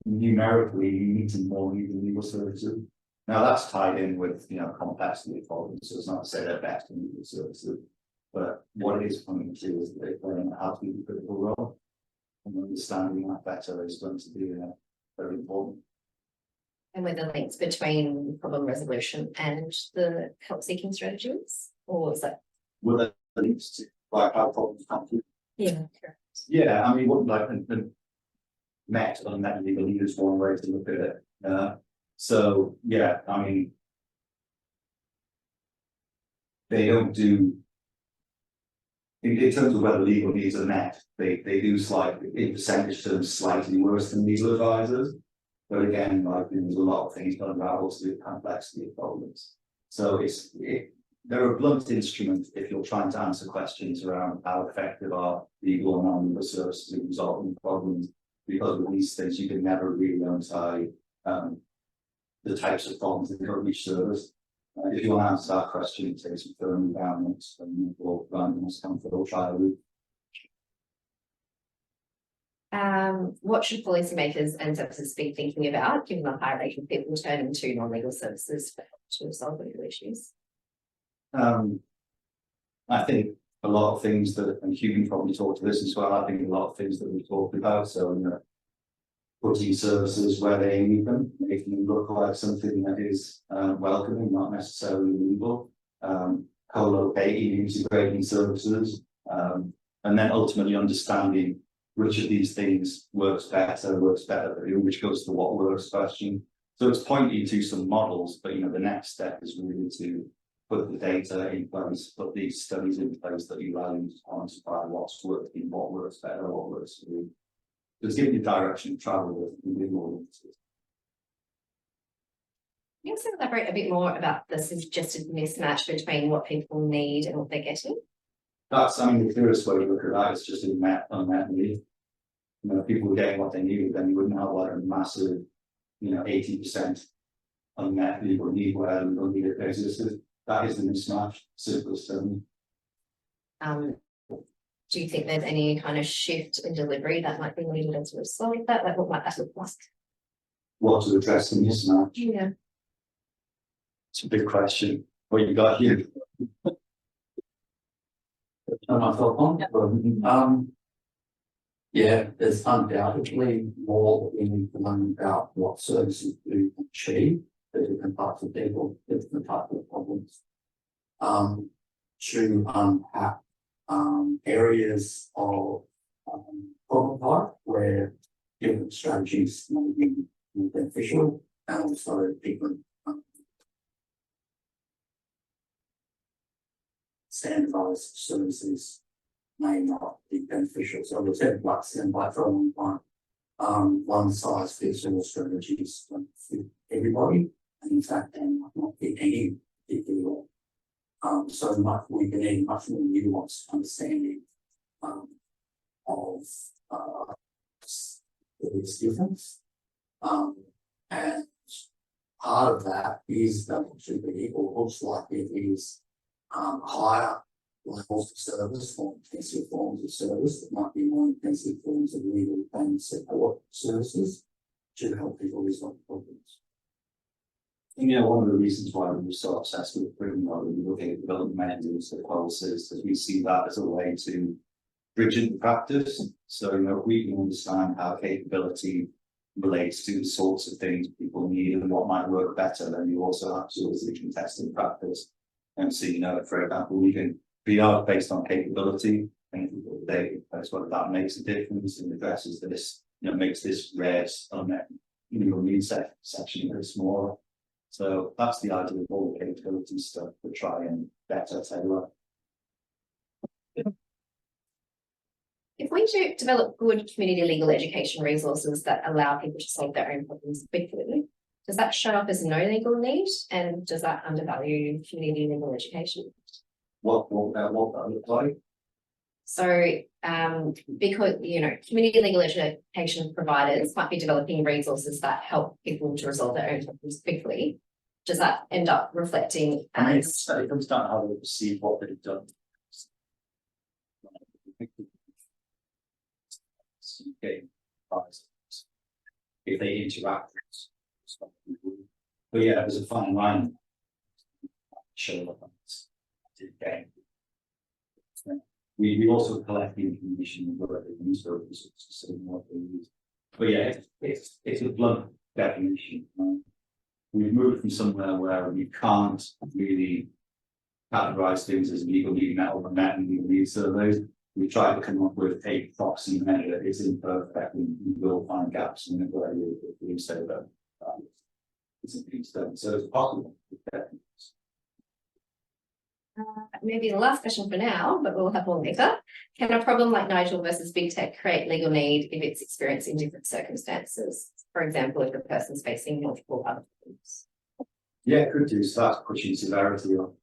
numerically, you need to more need the legal services. Now that's tied in with, you know, complexity of problems. So it's not to say they're best in legal services, but what it is coming to is that they play an absolutely critical role, and understanding that better is going to be very important. And with the links between problem resolution and the help seeking strategies, or is that? Well, that links to like how problems come to. Yeah, correct. Yeah, I mean, what like the met unmet legal need is one way to look at it. So yeah, I mean, they don't do in terms of whether legal needs are met, they do slightly in percentage terms slightly worse than legal advisors. But again, like there's a lot of things that unravel to the complexity of problems. So they're a blunt instrument if you're trying to answer questions around how effective are legal and non-legal services in resolving problems. Because with these things, you can never really untie the types of problems that cover each service. If you want to answer that question, it takes some firmly down next and we'll run this comfortable trial. What should policymakers and services be thinking about, given the high rate of people turning to non-legal services for help to resolve legal issues? I think a lot of things that, and Hugh can probably talk to this as well, I think a lot of things that we've talked about, so you know, putting services where they need them, making them look like something that is welcoming, not necessarily legal, co-locating, integrating services, and then ultimately understanding which of these things works better for you, which goes to the what works question. So it's pointing to some models, but you know, the next step is really to put the data in place, put these studies in place that you allow you to quantify what's working, what works better, what works for you. Just give you direction to travel with more audiences. Can you also elaborate a bit more about the suggested mismatch between what people need and what they're getting? That's, I mean, the clearest way to look at that is just unmet need. You know, if people were getting what they needed, then you wouldn't have like a massive, you know, 80% unmet legal need where legal need existed. That is the mismatch, simplest term. Do you think there's any kind of shift in delivery that might be needed as a result of that? Like what might that look like? what to address the mismatch? Yeah. It's a big question. What you got here? I thought, yeah, there's undoubtedly more that we need to learn about what services do achieve for different types of people, different types of problems. To unpack areas of problem type where different strategies may be more beneficial, and also different standardized services may not be beneficial. So we've said like standby for a long time. One size fits all strategies don't fit everybody, and in fact they might not fit any particular. So much we can need much more nuanced understanding of this difference. And part of that is that it should be, or looks like it is, higher levels of service, more intensive forms of service that might be more intensive forms of legal and support services to help people resolve problems. You know, one of the reasons why we're so obsessed with bringing on and looking at development managers and policies, because we see that as a way to bridge into practice. So, you know, if we can understand how capability relates to the sorts of things people need and what might work better, then you also have tools that you can test in practice. And so, you know, for example, we can be out based on capability and that's what that makes a difference and addresses this, you know, makes this rare unmet needs section very smaller. So that's the idea of all the capability stuff to try and better tailor. If we do develop good community legal education resources that allow people to solve their own problems quickly, does that show up as no legal need, and does that undervalue community legal education? What that look like? So, because, you know, community legal education providers might be developing resources that help people to resolve their own problems quickly. Does that end up reflecting as? It comes down to how they perceive what they've done. If they interact with, but yeah, there's a fine line. Show up on this game. We also collect the information and what they use for resources and what they use. But yeah, it's a blunt definition. We've moved from somewhere where we can't really categorize things as legal need met or met and legal need surveys. We try to come up with a proxy measure. It's imperfect and we will find gaps in it where we say that it's being done. So it's possible. Maybe the last question for now, but we'll have more later. Can a problem like Nigel versus Big Tech create legal need if it's experienced in different circumstances? For example, if the person's facing multiple other problems. Yeah, it could do. So that's pushing severity on.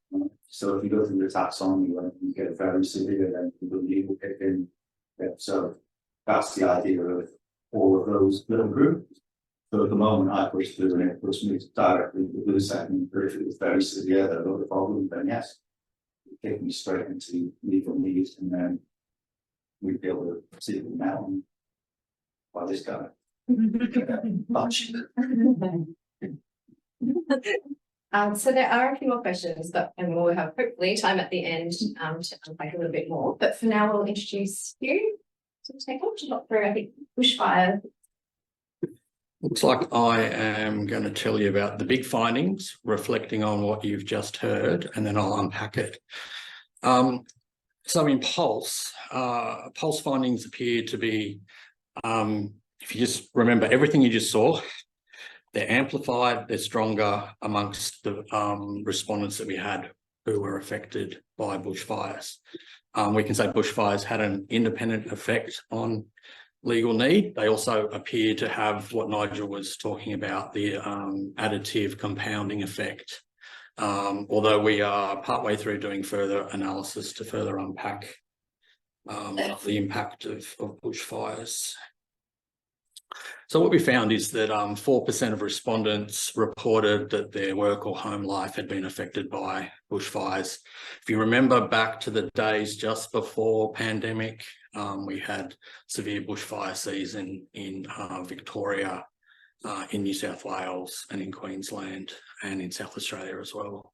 So if you go through the taxonomy, when you get very severe, then the legal kick in. Yeah, so that's the idea of all of those little groups. So at the moment, I push through and it puts me directly to the second. But if it was very severe, there's another problem, then yes. Take me straight into legal needs, and then we'd be able to see them now by this guy. So there are a few more questions, but and we'll have hopefully time at the end to unpack a little bit more. But for now, we'll introduce you to take on to talk through, I think, bushfire. Looks like I am going to tell you about the big findings, reflecting on what you've just heard, and then I'll unpack it. So in PULS, PULS findings appear to be, if you just remember everything you just saw, they're amplified, they're stronger amongst the respondents that we had who were affected by bushfires. We can say bushfires had an independent effect on legal need. They also appear to have what Nigel was talking about, the additive compounding effect. Although we are partway through doing further analysis to further unpack the impact of bushfires. So what we found is that 4% of respondents reported that their work or home life had been affected by bushfires. If you remember back to the days just before pandemic, we had severe bushfire season in Victoria in New South Wales and in Queensland and in South Australia as well.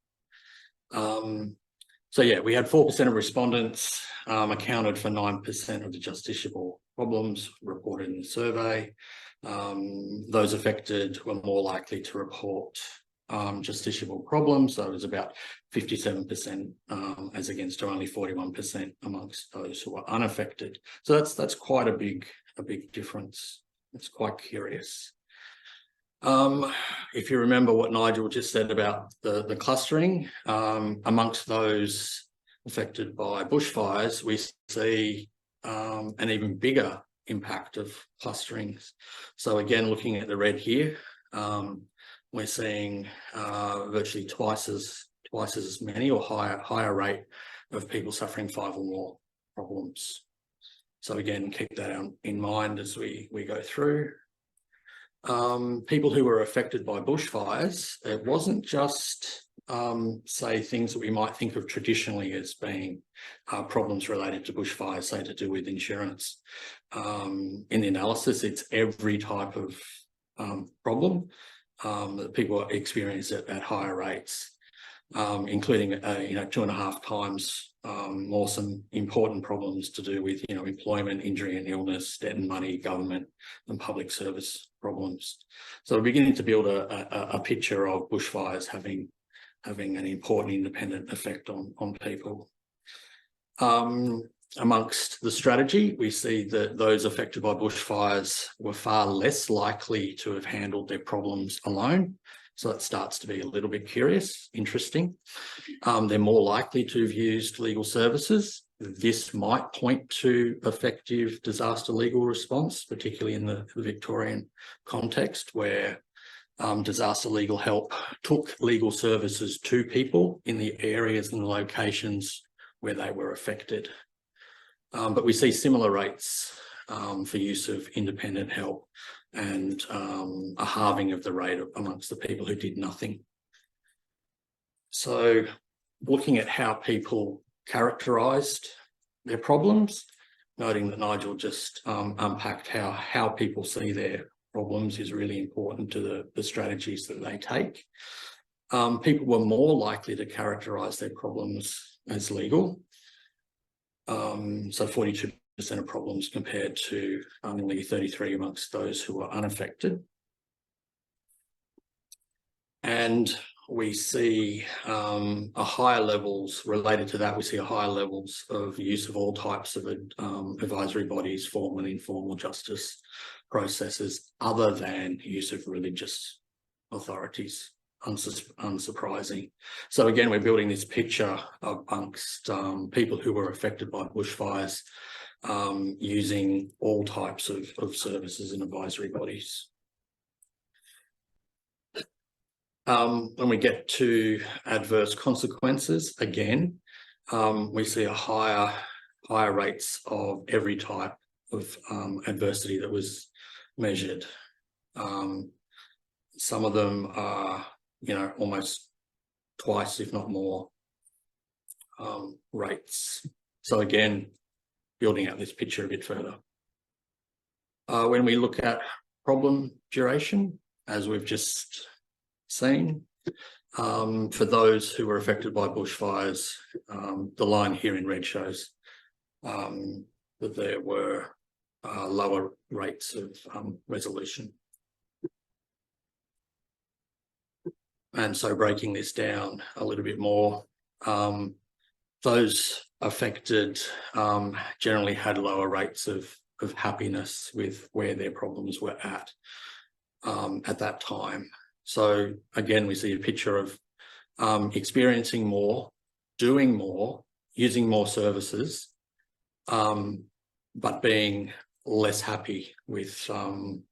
So yeah, we had 4% of respondents accounted for 9% of the justiciable problems reported in the survey. Those affected were more likely to report justiciable problems. So it was about 57% as against only 41% amongst those who were unaffected. So that's quite a big difference. It's quite curious. If you remember what Nigel just said about the clustering, amongst those affected by bushfires, we see an even bigger impact of clusterings. So again, looking at the red here, we're seeing virtually twice as many or higher rate of people suffering 5 or more problems. So again, keep that in mind as we go through. People who were affected by bushfires, it wasn't just say things that we might think of traditionally as being problems related to bushfires, say to do with insurance. In the analysis, it's every type of problem that people experience at higher rates, including 2.5 times more some important problems to do with employment, injury and illness, debt and money, government and public service problems. So we're beginning to build a picture of bushfires having an important independent effect on people. Amongst the strategy, we see that those affected by bushfires were far less likely to have handled their problems alone. So it starts to be a little bit interesting. They're more likely to have used legal services. This might point to effective disaster legal response, particularly in the Victorian context, where disaster legal help took legal services to people in the areas and the locations where they were affected. But we see similar rates for use of independent help and a halving of the rate amongst the people who did nothing. So looking at how people characterised their problems, noting that Nigel just unpacked how people see their problems is really important to the strategies that they take. People were more likely to characterise their problems as legal. So 42% of problems compared to only 33 amongst those who were unaffected. And we see a higher levels related to that. We see a higher levels of use of all types of advisory bodies, formal and informal justice processes, other than use of religious authorities. Unsurprising. So again, we're building this picture amongst people who were affected by bushfires, using all types of services and advisory bodies. When we get to adverse consequences, again, we see a higher rates of every type of adversity that was measured. Some of them are, almost twice, if not more, rates. So again, building out this picture a bit further. When we look at problem duration, as we've just seen, for those who were affected by bushfires, the line here in red shows that there were lower rates of resolution. And so breaking this down a little bit more, those affected generally had lower rates of happiness with where their problems were at that time. So again, we see a picture of experiencing more, doing more, using more services, but being less happy with the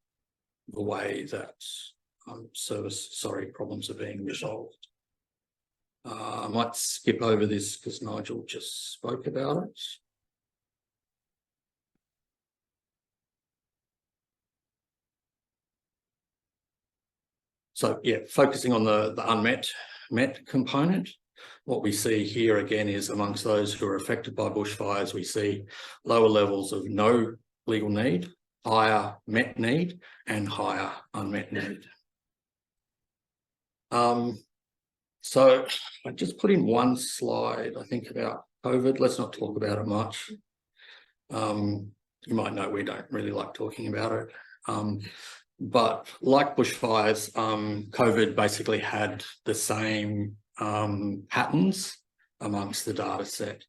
way that problems are being resolved. I might skip over this because Nigel just spoke about it. So yeah, focusing on the unmet component, what we see here again is amongst those who are affected by bushfires, we see lower levels of no legal need, higher met need and higher unmet need. So I just put in one slide, I think, about COVID. Let's not talk about it much. You might know we don't really like talking about it. But like bushfires, COVID basically had the same patterns amongst the data set.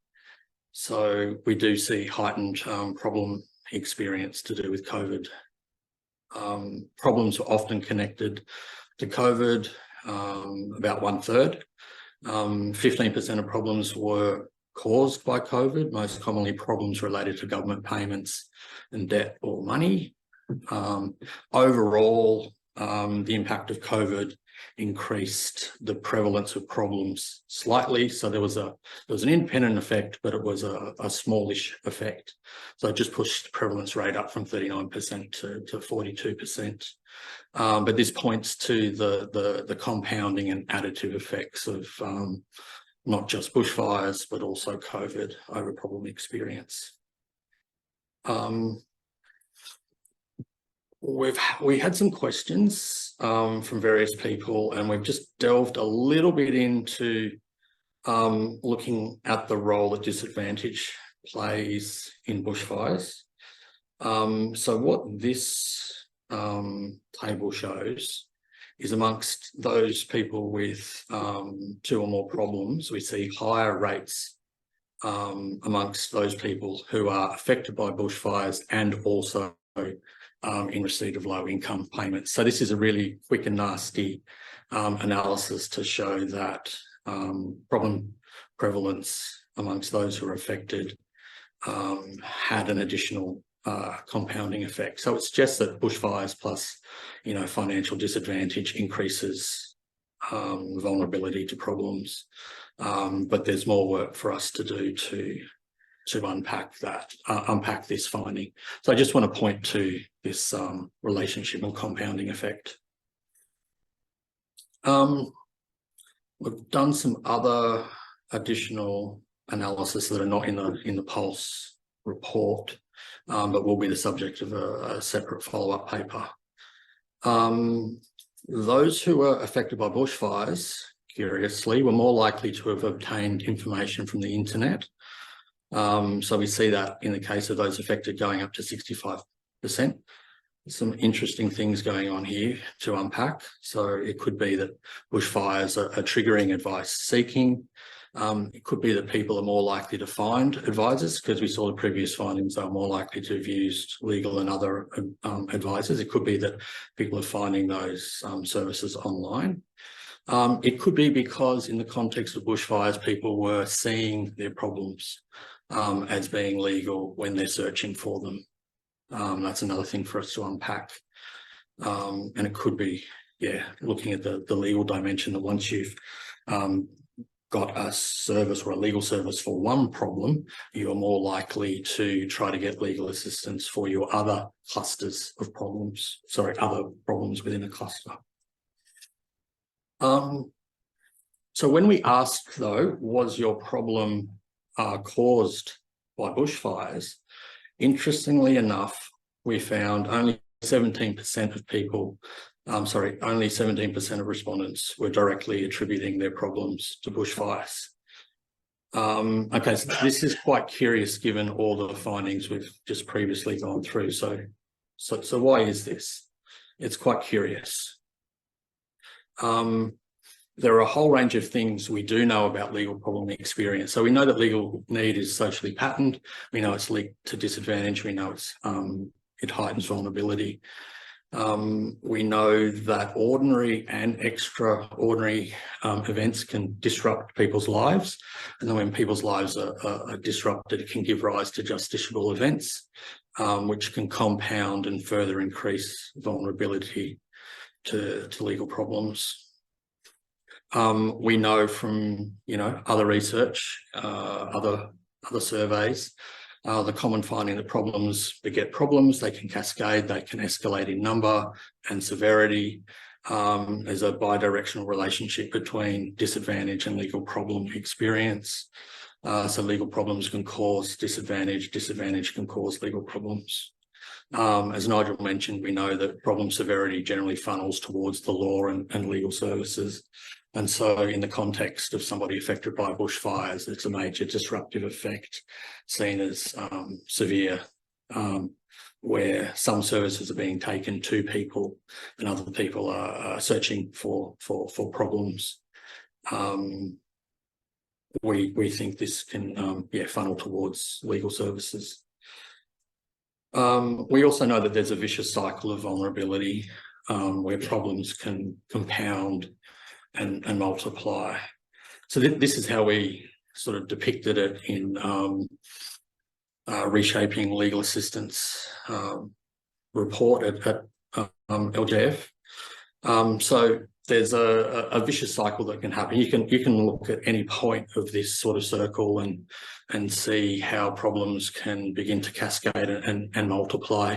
So we do see heightened problem experience to do with COVID. Problems were often connected to COVID, about 1/3. 15% of problems were caused by COVID, most commonly problems related to government payments and debt or money. Overall, the impact of COVID increased the prevalence of problems slightly. So there was an independent effect, but it was a smallish effect. So it just pushed the prevalence rate up from 39% to 42%. But this points to the compounding and additive effects of not just bushfires, but also COVID over problem experience. We had some questions from various people, and we've just delved a little bit into looking at the role that disadvantage plays in bushfires. So what this table shows is amongst those people with 2 or more problems, we see higher rates amongst those people who are affected by bushfires and also in receipt of low income payments. So this is a really quick and nasty analysis to show that problem prevalence amongst those who are affected had an additional compounding effect. So it suggests that bushfires plus, financial disadvantage increases vulnerability to problems. But there's more work for us to do to unpack this finding. So I just want to point to this relationship and compounding effect. We've done some other additional analysis that are not in the PULS report, but will be the subject of a separate follow-up paper. Those who were affected by bushfires, curiously, were more likely to have obtained information from the internet. So we see that in the case of those affected going up to 65%. Some interesting things going on here to unpack. So it could be that bushfires are triggering advice seeking. It could be that people are more likely to find advisors, because we saw the previous findings are more likely to have used legal and other advisors. It could be that people are finding those services online. It could be because in the context of bushfires, people were seeing their problems as being legal when they're searching for them. That's another thing for us to unpack. And it could be, looking at the legal dimension, that once you've got a service or a legal service for one problem, you're more likely to try to get legal assistance for your other clusters of problems, other problems within a cluster. So when we asked, though, was your problem caused by bushfires, interestingly enough, we found only 17% of people, only 17% of respondents were directly attributing their problems to bushfires. Okay, so this is quite curious given all the findings we've just previously gone through. So why is this? It's quite curious. There are a whole range of things we do know about legal problem experience. So we know that legal need is socially patterned. We know it's linked to disadvantage. We know it heightens vulnerability. We know that ordinary and extraordinary events can disrupt people's lives. And then when people's lives are disrupted, it can give rise to justiciable events, which can compound and further increase vulnerability to legal problems. We know from other research, other surveys, the common finding that problems beget problems. They can cascade, they can escalate in number and severity. There's a bidirectional relationship between disadvantage and legal problem experience. So legal problems can cause disadvantage, disadvantage can cause legal problems. As Nigel mentioned, we know that problem severity generally funnels towards the law and legal services. And so in the context of somebody affected by bushfires, it's a major disruptive effect seen as severe, where some services are being taken to people and other people are searching for problems. We think this can funnel towards legal services. We also know that there's a vicious cycle of vulnerability where problems can compound and multiply. So this is how we sort of depicted it in Reshaping Legal Assistance report at LJF. So there's a vicious cycle that can happen. You can look at any point of this sort of circle and see how problems can begin to cascade and multiply.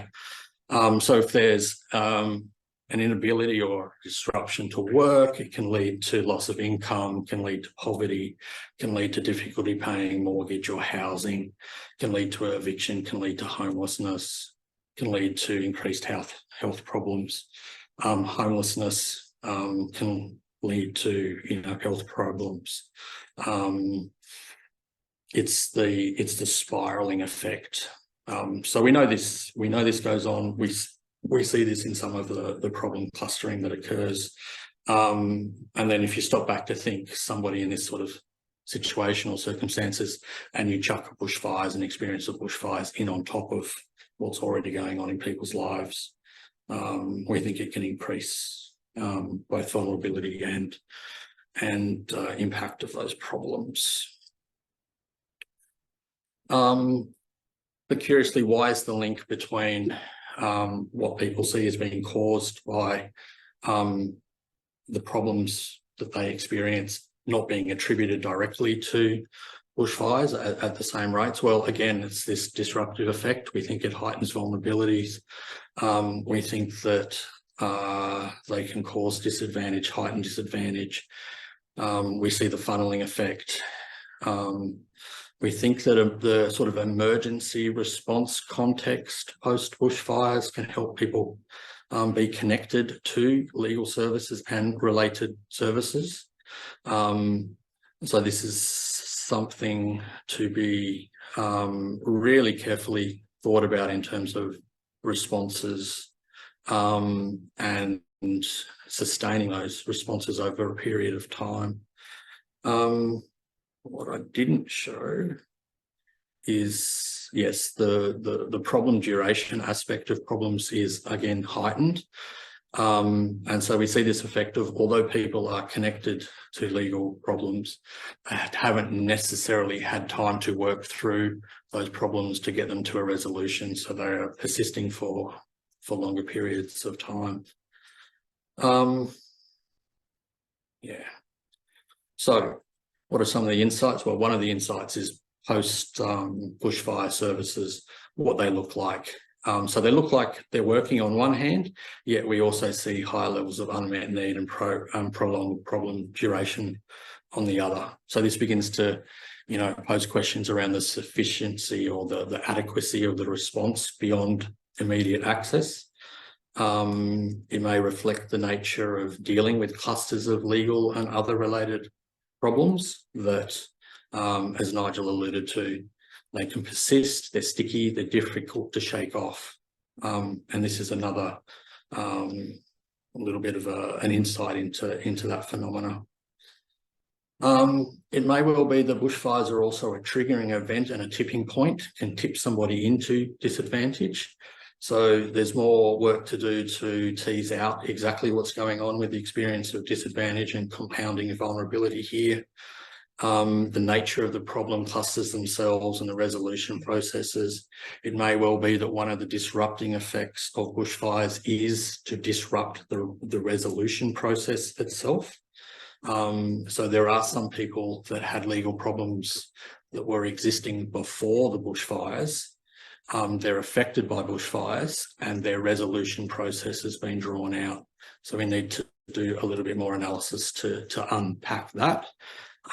So if there's an inability or disruption to work, it can lead to loss of income, can lead to poverty, can lead to difficulty paying mortgage or housing, can lead to eviction, can lead to homelessness, can lead to increased health problems. Homelessness can lead to health problems. It's the spiraling effect. So we know this goes on. We see this in some of the problem clustering that occurs. And then if you stop back to think somebody in this sort of situation or circumstances and you chuck bushfires and experience of bushfires in on top of what's already going on in people's lives, we think it can increase both vulnerability and impact of those problems. But curiously, why is the link between what people see as being caused by the problems that they experience not being attributed directly to bushfires at the same rates? Well, again, it's this disruptive effect. We think it heightens vulnerabilities. We think that they can cause disadvantage, heightened disadvantage. We see the funneling effect. We think that the sort of emergency response context post bushfires can help people be connected to legal services and related services. So this is something to be really carefully thought about in terms of responses and sustaining those responses over a period of time. What I didn't show is, yes, the problem duration aspect of problems is again heightened. And so we see this effect of, although people are connected to legal problems, haven't necessarily had time to work through those problems to get them to a resolution. So they are persisting for longer periods of time. Yeah. So what are some of the insights? Well, one of the insights is post bushfire services, what they look like. So they look like they're working on one hand, yet we also see higher levels of unmet need and prolonged problem duration on the other. So this begins to, pose questions around the sufficiency or the adequacy of the response beyond immediate access. It may reflect the nature of dealing with clusters of legal and other related problems that, as Nigel alluded to, they can persist, they're sticky, they're difficult to shake off. And this is another little bit of an insight into that phenomena. It may well be that bushfires are also a triggering event and a tipping point, can tip somebody into disadvantage. So there's more work to do to tease out exactly what's going on with the experience of disadvantage and compounding vulnerability here. The nature of the problem clusters themselves and the resolution processes. It may well be that one of the disrupting effects of bushfires is to disrupt the resolution process itself. So there are some people that had legal problems that were existing before the bushfires. They're affected by bushfires and their resolution process has been drawn out. So we need to do a little bit more analysis to unpack that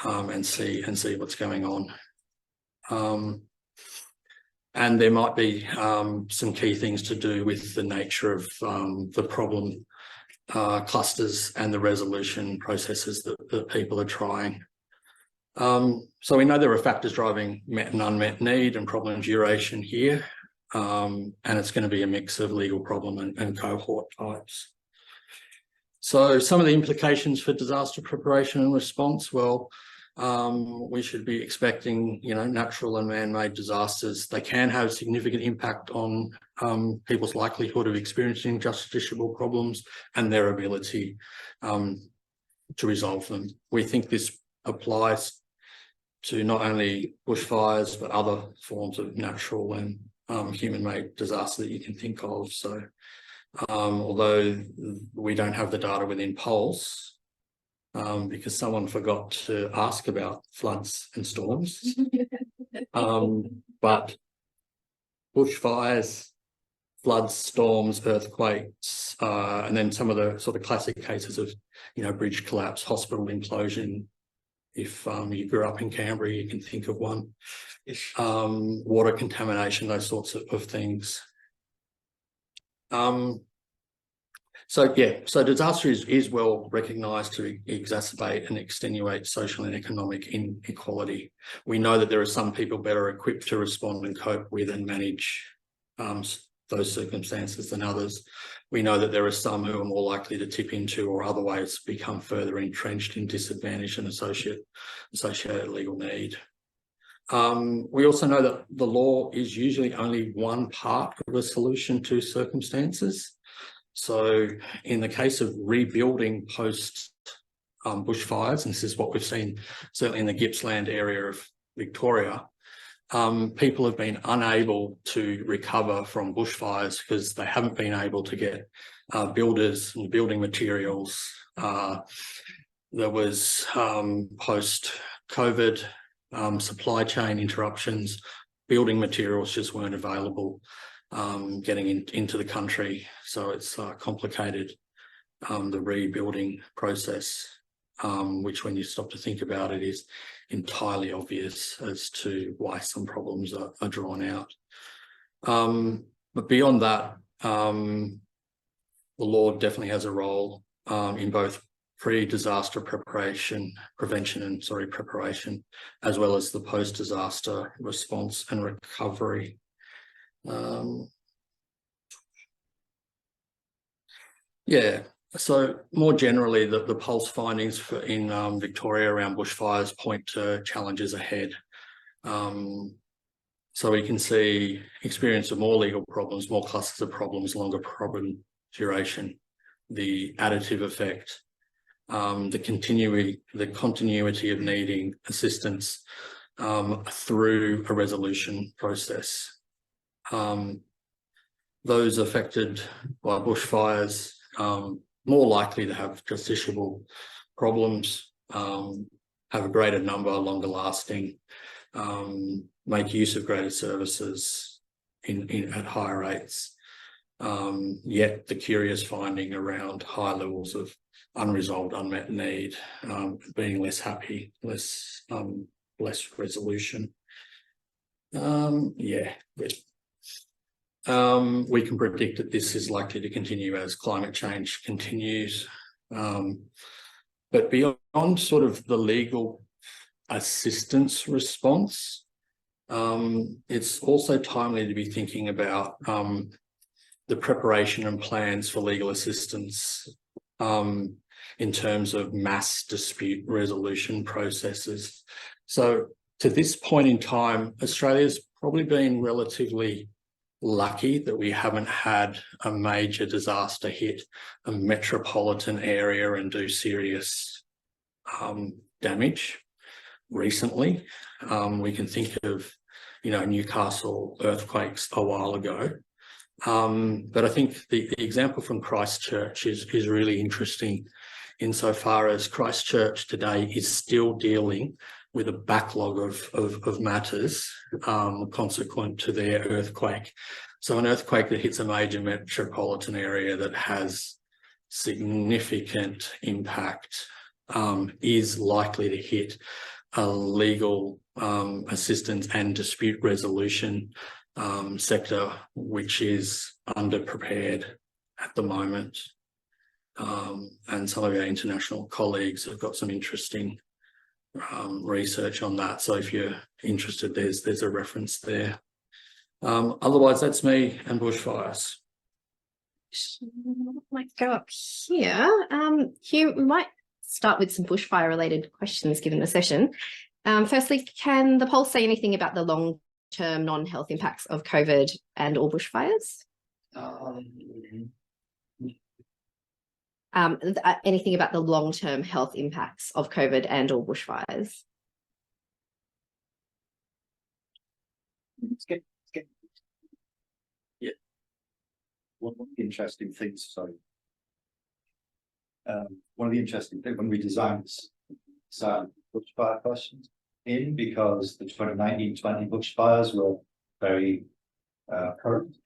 and see what's going on. And there might be some key things to do with the nature of the problem clusters and the resolution processes that people are trying. So we know there are factors driving met and unmet need and problem duration here, and it's going to be a mix of legal problem and cohort types. So some of the implications for disaster preparation and response, well, we should be expecting, natural and man-made disasters. They can have significant impact on people's likelihood of experiencing justiciable problems and their ability to resolve them. We think this applies to not only bushfires, but other forms of natural and human-made disaster that you can think of. So although we don't have the data within PULS, because someone forgot to ask about floods and storms, but bushfires, floods, storms, earthquakes, and then some of the sort of classic cases of, bridge collapse, hospital implosion. If you grew up in Canberra, you can think of one. Water contamination, those sorts of things. So disaster is well recognised to exacerbate and extenuate social and economic inequality. We know that there are some people better equipped to respond and cope with and manage those circumstances than others. We know that there are some who are more likely to tip into or otherwise become further entrenched in disadvantage and associated legal need. We also know that the law is usually only one part of a solution to circumstances. So in the case of rebuilding post bushfires, and this is what we've seen certainly in the Gippsland area of Victoria, people have been unable to recover from bushfires because they haven't been able to get builders and building materials. There was post-COVID supply chain interruptions, building materials just weren't available getting into the country. So it's complicated the rebuilding process, which when you stop to think about it is entirely obvious as to why some problems are drawn out. But beyond that, the law definitely has a role in both pre-disaster preparation, preparation, as well as the post-disaster response and recovery. So more generally, the PULS findings in Victoria around bushfires point to challenges ahead. So we can see experience of more legal problems, more clusters of problems, longer problem duration, the additive effect, the continuity of needing assistance through a resolution process. Those affected by bushfires more likely to have justiciable problems, have a greater number, longer lasting, make use of greater services at higher rates. Yet the curious finding around high levels of unresolved unmet need, being less happy, less resolution. We can predict that this is likely to continue as climate change continues. But beyond sort of the legal assistance response, it's also timely to be thinking about the preparation and plans for legal assistance in terms of mass dispute resolution processes. So to this point in time, Australia's probably been relatively lucky that we haven't had a major disaster hit a metropolitan area and do serious damage recently. We can think of, Newcastle earthquakes a while ago. But I think the example from Christchurch is really interesting insofar as Christchurch today is still dealing with a backlog of matters consequent to their earthquake. So an earthquake that hits a major metropolitan area that has significant impact is likely to hit a legal assistance and dispute resolution sector, which is underprepared at the moment. And some of our international colleagues have got some interesting research on that. So if you're interested, there's a reference there. Otherwise, that's me and bushfires. Might go up here. Hugh, we might start with some bushfire related questions given the session. Firstly, can the PULS say anything about the long-term non-health impacts of COVID and or bushfires? Anything about the long-term health impacts of COVID and or bushfires? It's good. Yeah. One of the interesting things, one of the interesting things when we designed this bushfire questions because the 2019-20 bushfires were very current.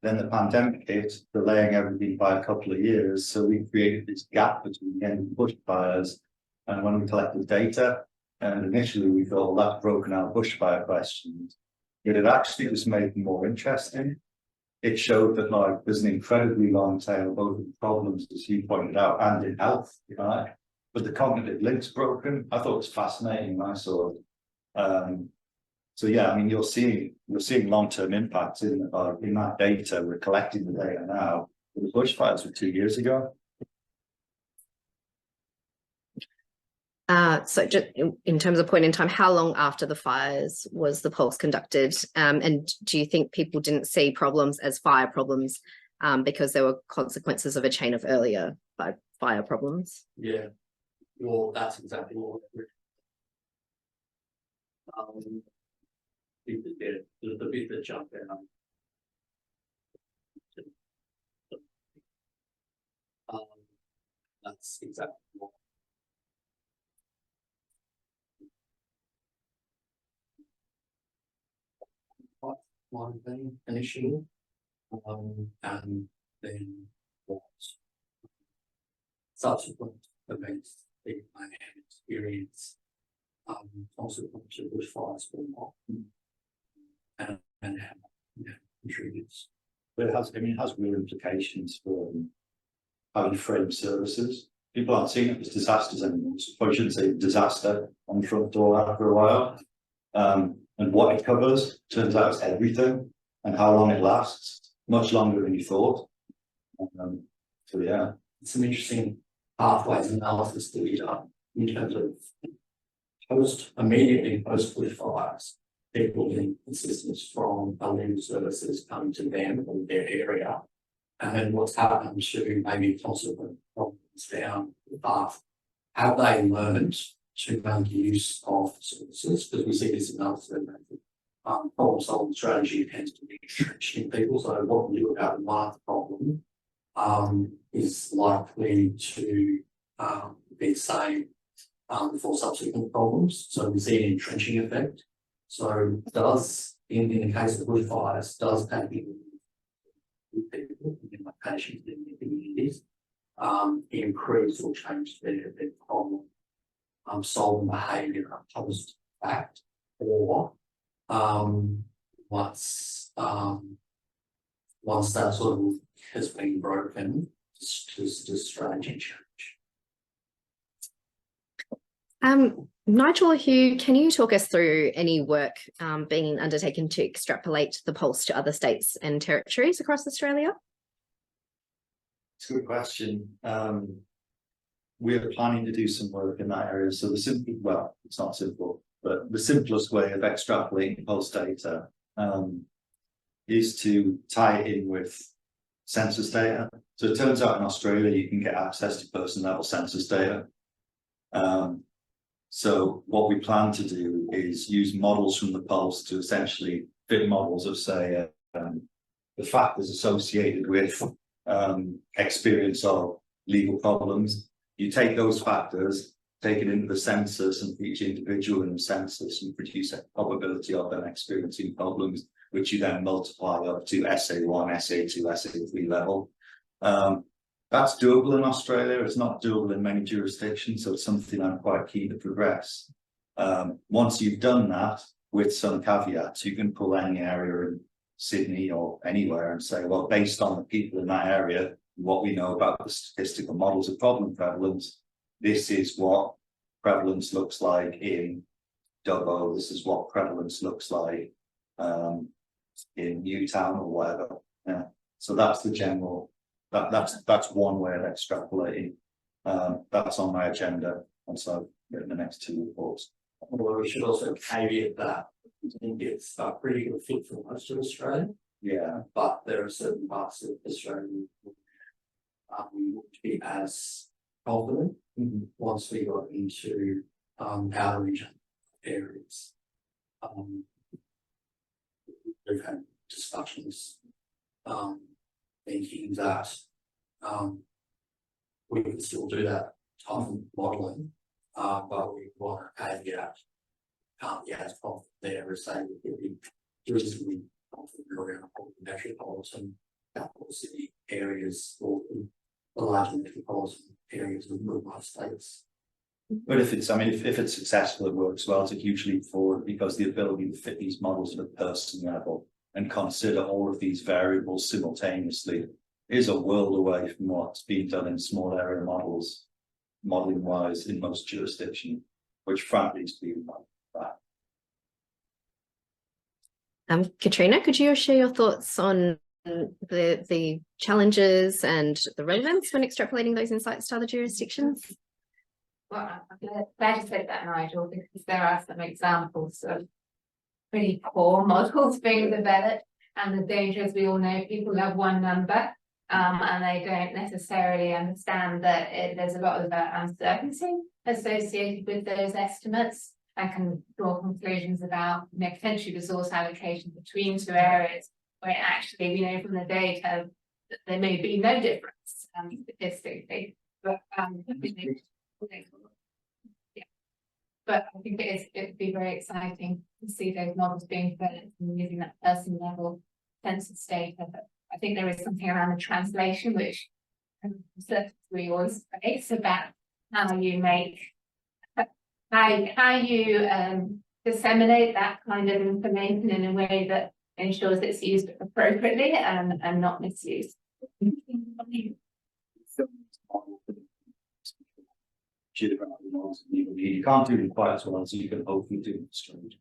Then the pandemic hit, delaying everything by a couple of years. So we created this gap between the end of bushfires and when we collected data. And initially we thought, well, that's broken out bushfire questions. But it actually was made more interesting. It showed that like there's an incredibly long tail, both in problems, as you pointed out, and in health, right? But the cognitive link's broken. I thought it was fascinating when I saw it. So yeah, I mean, you're seeing long-term impacts in that data. We're collecting the data now. The bushfires were 2 years ago. So just in terms of point in time, how long after the fires was the PULS conducted? And do you think people didn't see problems as fire problems because there were consequences of a chain of earlier fire problems? Yeah, well, that's exactly what the bit that jumped out. That's exactly what one thing initially, and then what subsequent events they may have experienced consequent to bushfires or not, and how contributes. But it has real implications for how you frame services. People aren't seeing it as disasters anymore. So probably shouldn't say disaster on the front door after a while. And what it covers turns out it's everything, and how long it lasts, much longer than you thought. So yeah, Some interesting pathways analysis to be done in terms of immediately post bushfires, people getting assistance from legal services coming to them or their area, and then what's happened to maybe consequent problems down the path. Have they learned to make use of services? Because we see this in other problem solving strategy tends to be entrenched in people. So what we look at one problem is likely to be the same for subsequent problems. So we see an entrenching effect. So does, in the case of bushfires, does taking people, like patients in the communities, increase or change their problem solving behaviour post fact, or once that sort of has been broken, does strategy change? Nigel or Hugh, can you talk us through any work being undertaken to extrapolate the PULS to other states and territories across Australia? it's a good question. We're planning to do some work in that area. So it's not simple, but the simplest way of extrapolating PULS data is to tie it in with census data. So it turns out in Australia, you can get access to person level census data. So what we plan to do is use models from the PULS to essentially fit models of, say, the factors associated with experience of legal problems. You take those factors, take it into the census, and for each individual in the census, you produce a probability of them experiencing problems, which you then multiply up to SA1, SA2, SA3 level. That's doable in Australia. It's not doable in many jurisdictions, so it's something I'm quite keen to progress. Once you've done that, with some caveats, you can pull any area Sydney or anywhere and say, well, based on the people in that area, what we know about the statistical models of problem prevalence, this is what prevalence looks like in Dubbo, this is what prevalence looks like in Newtown or whatever. Yeah. So that's the general, that's one way of extrapolating. That's on my agenda, and so in the next 2 reports. Although we should also caveat that I think it's a pretty good fit for most of Australia, Yeah, but there are certain parts of Australia we wouldn't be as confident once we got into our region areas. We've had discussions thinking that we can still do that type of modelling, but we want to caveat can't be as confident there as say we could be reasonably confident around the metropolitan capital city areas or the larger metropolitan areas of rural states. but if it's, I mean, if it's successful, it works well. It's a huge leap forward because the ability to fit these models at a person level and consider all of these variables simultaneously is a world away from what's being done in small area models, modelling wise in most jurisdictions, which frankly is being like that. Katrina, could you share your thoughts on the challenges and the relevance when extrapolating those insights to other jurisdictions? Well, I'm glad you said that, Nigel, because there are some examples of pretty poor models being developed, and the danger, as we all know, people have one number and they don't necessarily understand that there's a lot of uncertainty associated with those estimates, and can draw conclusions about potentially resource allocation between two areas where actually we know from the data that there may be no difference statistically, but yeah. But I think it would be very exciting to see those models being developed and using that person level census data. But I think there is something around the translation which we always face about how you make how you disseminate that kind of information in a way that ensures it's used appropriately and not misused. You can't do them quite as well as you can hopefully do in Australia.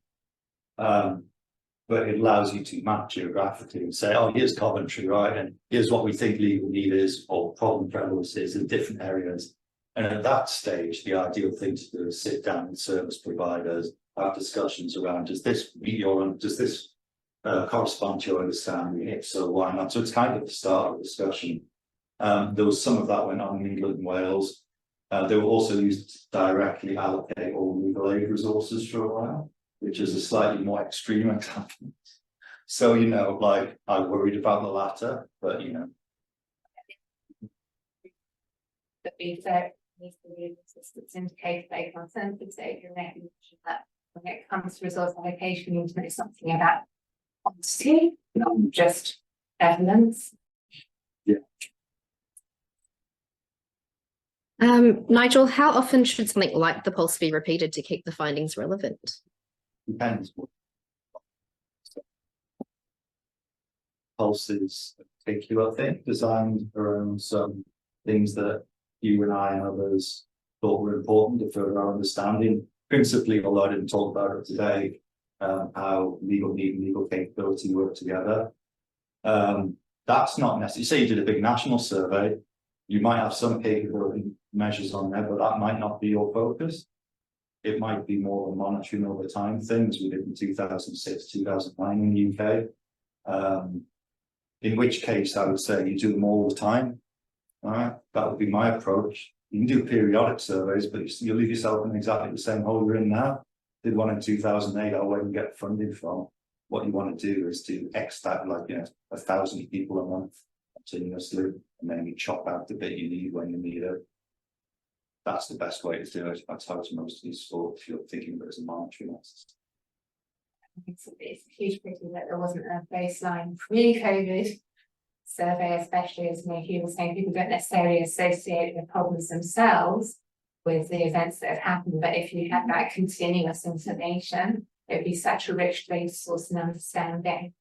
But it allows you to map geographically and say, oh, here's Coventry, right? And here's what we think legal need is or problem prevalence is in different areas. And at that stage, the ideal thing to do is sit down with service providers, have discussions around, does this meet your, does this correspond to your understanding? If so, why not? So it's kind of the start of the discussion. There was some of that went on in England and Wales. They were also used to directly allocate all legal aid resources for a while, which is a slightly more extreme example. So, you know, like I worried about the latter, but you know. But we said needs to be systems indicate based on census data recognition that when it comes to resource allocation, you need to know something about quantity, not just evidence. Yeah. Nigel, how often should something like the PULS be repeated to keep the findings relevant? Depends. PULS is a particular thing designed around some things that you and I and others thought were important to further our understanding. Principally, although I didn't talk about it today, how legal need and legal capability work together. That's not necessary. Say you did a big national survey, you might have some capability measures on there, but that might not be your focus. It might be more of a monitoring over time thing, as we did in 2006, 2009 in the UK. In which case, I would say you do them all the time. All right, that would be my approach. You can do periodic surveys, but you leave yourself in exactly the same hole you're in now. Did one in 2008, I'll wait and get funding from. What you want to do is to extract like 1,000 people a month continuously, and then you chop out the bit you need when you need it. That's the best way to do it. That's how it's most useful if you're thinking of it as a monitoring exercise. It's a huge pity that there wasn't a baseline pre-COVID survey, especially as you were saying, people don't necessarily associate the problems themselves with the events that have happened, but if you have that continuous information, it would be such a rich data source and understanding.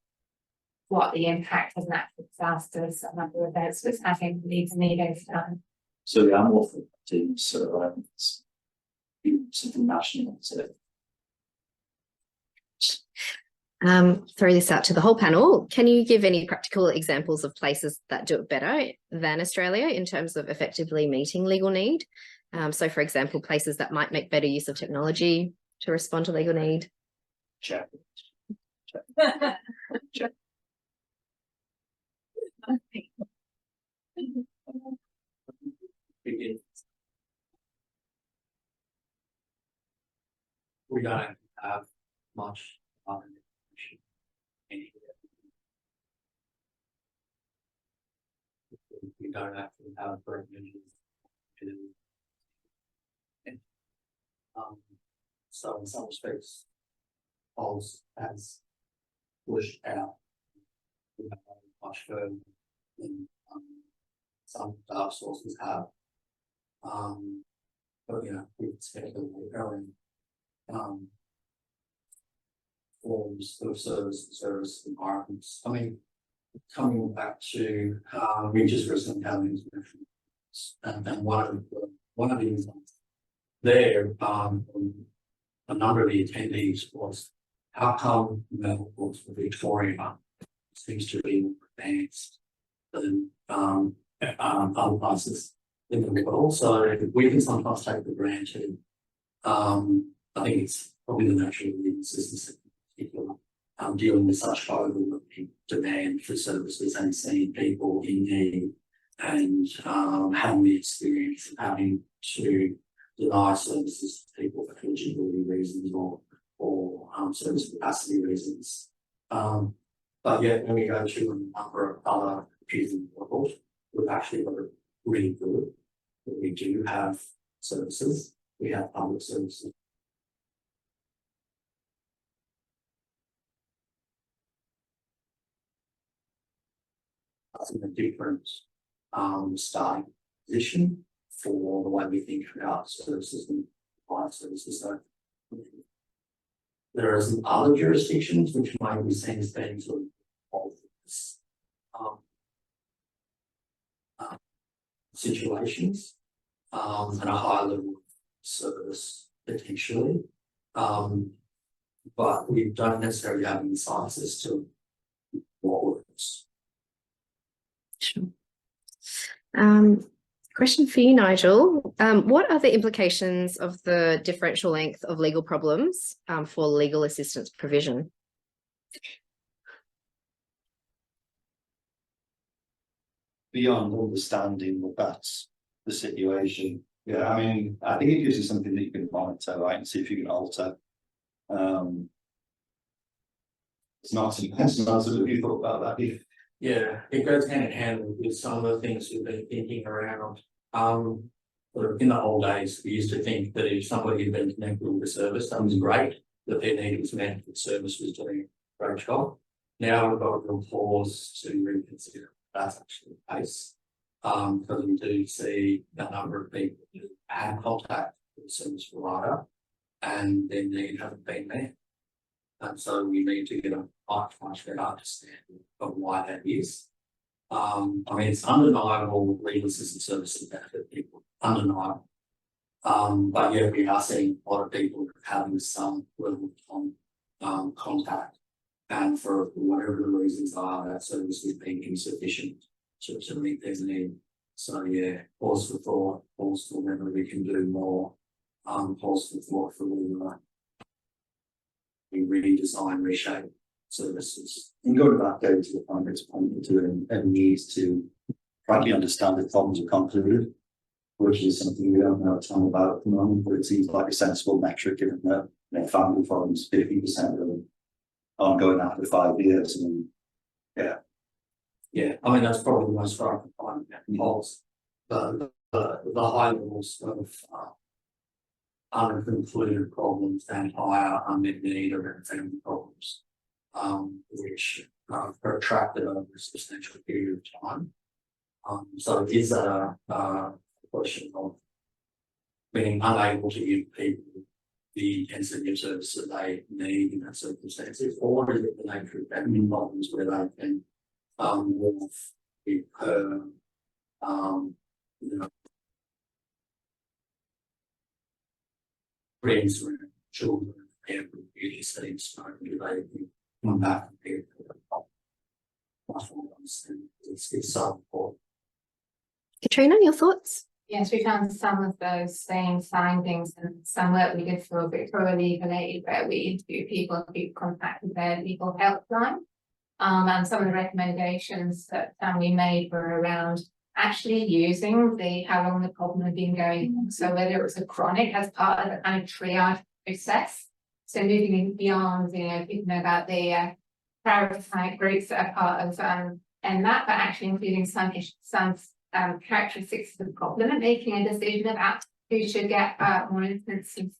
what the impact of natural disasters and other events was having needs need over time. So the animal teams, so it's something national, so Throw this out to the whole panel. Can you give any practical examples of places that do it better than Australia in terms of effectively meeting legal need? So for example, places that might make better use of technology to respond to legal need. check. We don't have much information anywhere. We don't actually have very many to so in some respects, PULS has pushed out much further than some data sources have. But you know, we've speculated growing forms of service environments. I mean, coming back to we just recently had an information, and one of the insights there a number of the attendees was how come mental health for Victoria seems to be more advanced than other places in the world. But also we can sometimes take for granted. I think it's probably the natural legal systems in particular, dealing with such overwhelming demand for services and seeing people in need and having the experience of having to deny services to people for eligibility reasons or service capacity reasons. But yet when we go to a number of other countries in the world, we've actually got it really good. We do have services, we have public services. That's in a different starting position for the way we think about services and provide services. So there are some other jurisdictions which might be seen as being sort of this, situations and a high level of service potentially, but we don't necessarily have insights as to what works. Sure. Question for you, Nigel. What are the implications of the differential length of legal problems for legal assistance provision? Beyond understanding that that's the situation. Yeah, I mean, I think it gives you something that you can monitor, right, and see if you can alter. It's not have you thought about that? Yeah, it goes hand in hand with some of the things we've been thinking around. In the old days, we used to think that if somebody had been connected with a service, that was great, that their need was met, the service was doing a great job. Now we've got a real pause to reconsider if that's actually the case. Because we do see a number of people who had contact with the service provider and their need hasn't been met. And so we need to get a much better understanding of why that is. I mean, it's undeniable legal assistance services benefit people, undeniable. But yeah, we are seeing a lot of people having some level of contact, and for whatever the reasons are, that service is being insufficient to meet their need. So yeah, pause for thought, pause for whether we can do more, pause for thought for we redesign, reshape services. And go to that go to the funders point to and needs to frankly understand if problems are concluded, which is something we don't know a ton about at the moment, but it seems like a sensible metric given that family problems 50% of them aren't going after 5 years. And yeah, I mean that's probably the most striking finding in PULS. The high levels of unconcluded problems and higher unmet need around family problems, which are protracted over a substantial period of time. So it is a question of being unable to give people the NSW service that they need in that circumstances, or is it the nature of admin problems where they can move per you know, friends or children and beauty settings, so do they come back and get it's so important. Katrina, your thoughts? Yes, we found some of those same findings and some work we did for Victoria Legal Aid where we interviewed people who contacted their legal helpline. And some of the recommendations that we made were around actually using the how long the problem had been going on. So whether it was a chronic as part of the kind of triage process. So moving beyond, thinking about the parasite groups that are part of and that, but actually including some characteristics of the problem and making a decision about who should get more intensive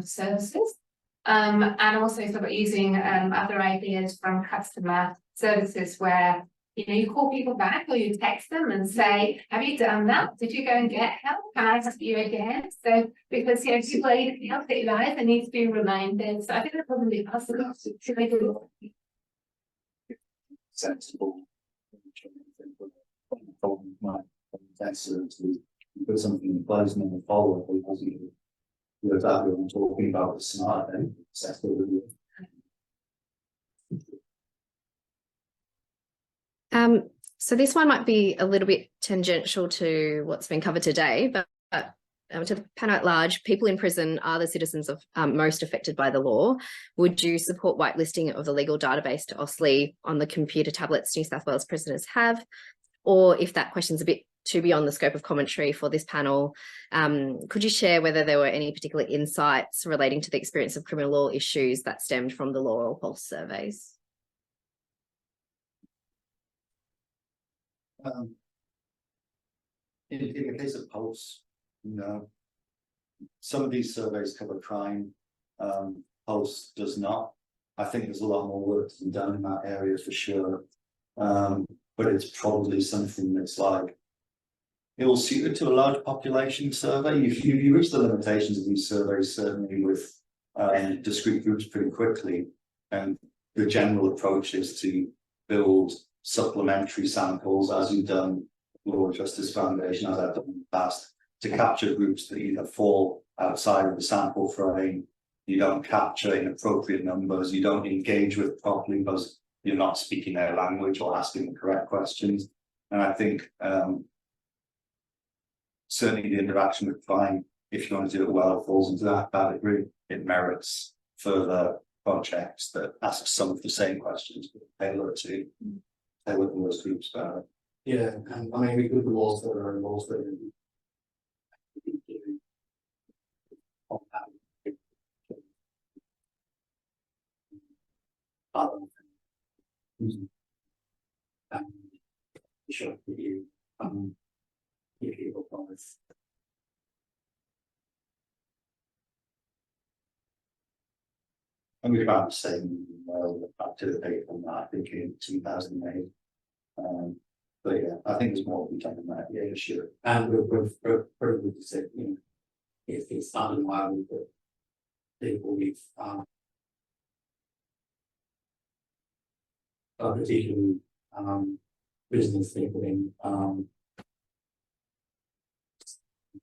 services. And also sort of using other ideas from customer services where you call people back or you text them and say, have you done that? Did you go and get help? Can I ask you again? So because people need help their lives, they need to be reminded. So I think that's probably possible to make it sensible. Put something in place and then follow up because you're exactly what I'm talking about, the smart thing, accessibility. So this one might be a little bit tangential to what's been covered today, but to the panel at large, people in prison are the citizens of most affected by the law. Would you support whitelisting of the legal database to OSLI on the computer tablets New South Wales prisoners have? Or if that question's a bit too beyond the scope of commentary for this panel, could you share whether there were any particular insights relating to the experience of criminal law issues that stemmed from the law or PULS surveys? In the case of PULS, some of these surveys cover crime. PULS does not. I think there's a lot more work to be done in that area for sure. But it's probably something that's like, it will suit it to a large population survey. You reach the limitations of these surveys, certainly with discrete groups pretty quickly. And the general approach is to build supplementary samples, as you've done Law and Justice Foundation, as I've done in the past, to capture groups that either fall outside of the sample frame, you don't capture inappropriate numbers, you don't engage with properly because you're not speaking their language or asking the correct questions. And I think certainly the interaction with crime, if you want to do it well, falls into that category. It merits further projects that ask some of the same questions, but tailor those groups better. Yeah, and I mean, we could do laws that are laws that are sure you if you propose. And we've had the same back to the paper on that, I think in 2008. But yeah, I think there's more to be done in that. Yeah, sure. And we've said, if it's undeniable that people with particularly business people in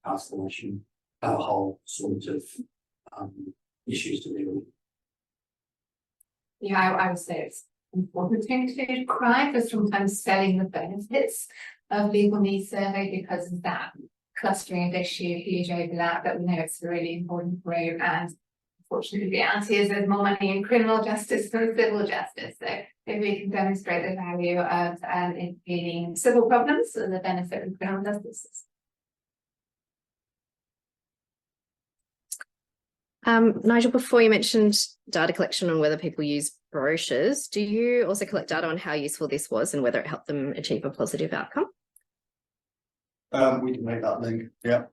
isolation have a whole sort of issues to deal with. Yeah, I would say it's important to include crime, but sometimes selling the benefits of legal needs survey because of that clustering of issue, huge overlap, but we know it's a really important group. And unfortunately, the reality is there's more money in criminal justice than civil justice. So if we can demonstrate the value of intervening civil problems and the benefit of criminal justice. Nigel, before you mentioned data collection on whether people use brochures, do you also collect data on how useful this was and whether it helped them achieve a positive outcome? We can make that link. Yeah.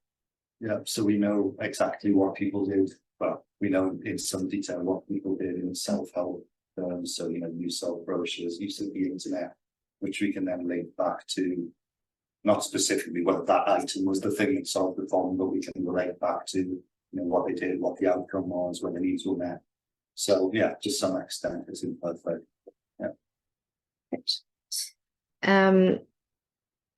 So we know exactly what people did. Well, we know in some detail what people did in self-help. So use of brochures, use of the internet, which we can then link back to, not specifically whether that item was the thing that solved the problem, but we can relate back to you know, what they did, what the outcome was, when the needs were met. So yeah, to some extent, it's imperfect.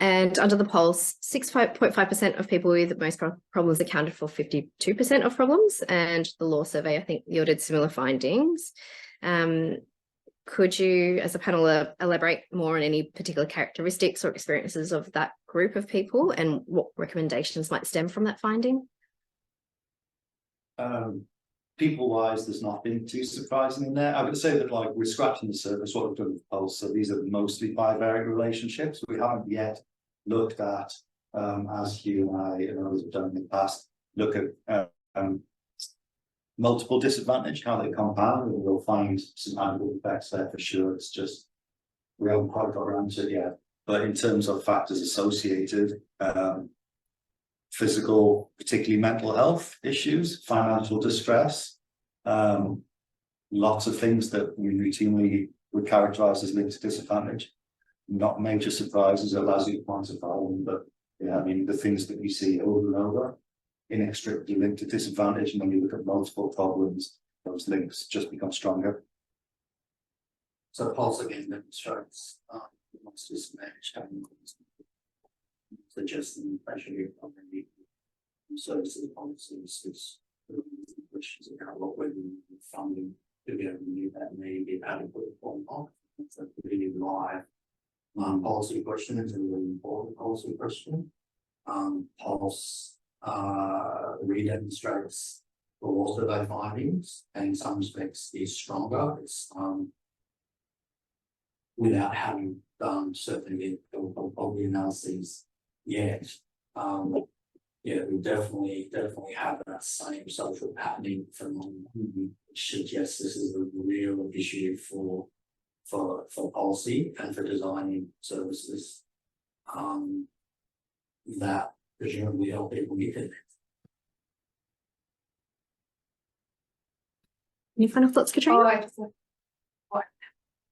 And under the PULS, 6.5% of people with most problems accounted for 52% of problems, and the law survey, I think, yielded similar findings. Could you, as a panel, elaborate more on any particular characteristics or experiences of that group of people and what recommendations might stem from that finding? People-wise, there's nothing too surprising in there. I would say that, like, we're scratching the surface, what we've done with PULS. So these are mostly bivariate relationships. We haven't yet looked at, as Hugh and I and others have done in the past, look at multiple disadvantage, how they compound, and we'll find some added effects there for sure. It's just, we haven't quite got around to it yet. But in terms of factors associated, physical, particularly mental health issues, financial distress, lots of things that we routinely would characterize as linked to disadvantage. Not major surprises, as you quantify them, but yeah, I mean, the things that we see over and over, inextricably linked to disadvantage, and when you look at multiple problems, those links just become stronger. So PULS again demonstrates amongst disadvantaged communities, suggesting pressure on the services policies is questions about what whether funding to be able to meet that need is adequate or not. It's a really live policy question. It's a really important policy question. PULS redemonstrates the law survey findings, and in some respects is stronger. It's without having done certainly the analyses yet. Yeah, we definitely have that same social patterning phenomenon, which suggests this is a real issue for policy and for designing services that presumably help people get it. Any final thoughts, Katrina? Oh, I just what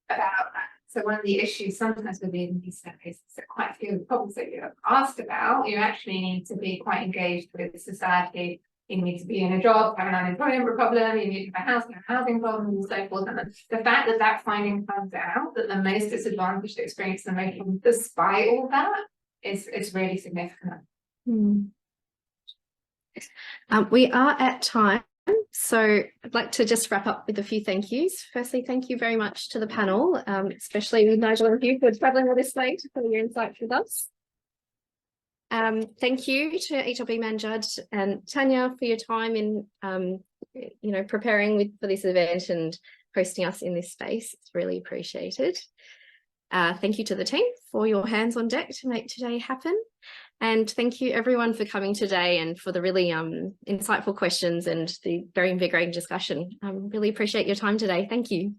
about that. So one of the issues sometimes within these cases, that quite a few of the problems that you have asked about, you actually need to be quite engaged with society. You need to be in a job, have an unemployment problem, you need to have a housing problem, and so forth. And the fact that that finding comes out, that the most disadvantaged experience the most problem, despite all that, is really significant. We are at time, so I'd like to just wrap up with a few thank yous. Firstly, thank you very much to the panel, especially with Nigel and Hugh for travelling all this way for your insights with us. Thank you to HLB Man Judge and Tanya for your time in preparing for this event and hosting us in this space. It's really appreciated. Thank you to the team for your hands on deck to make today happen. And thank you everyone for coming today and for the really insightful questions and the very invigorating discussion. Really appreciate your time today. Thank you.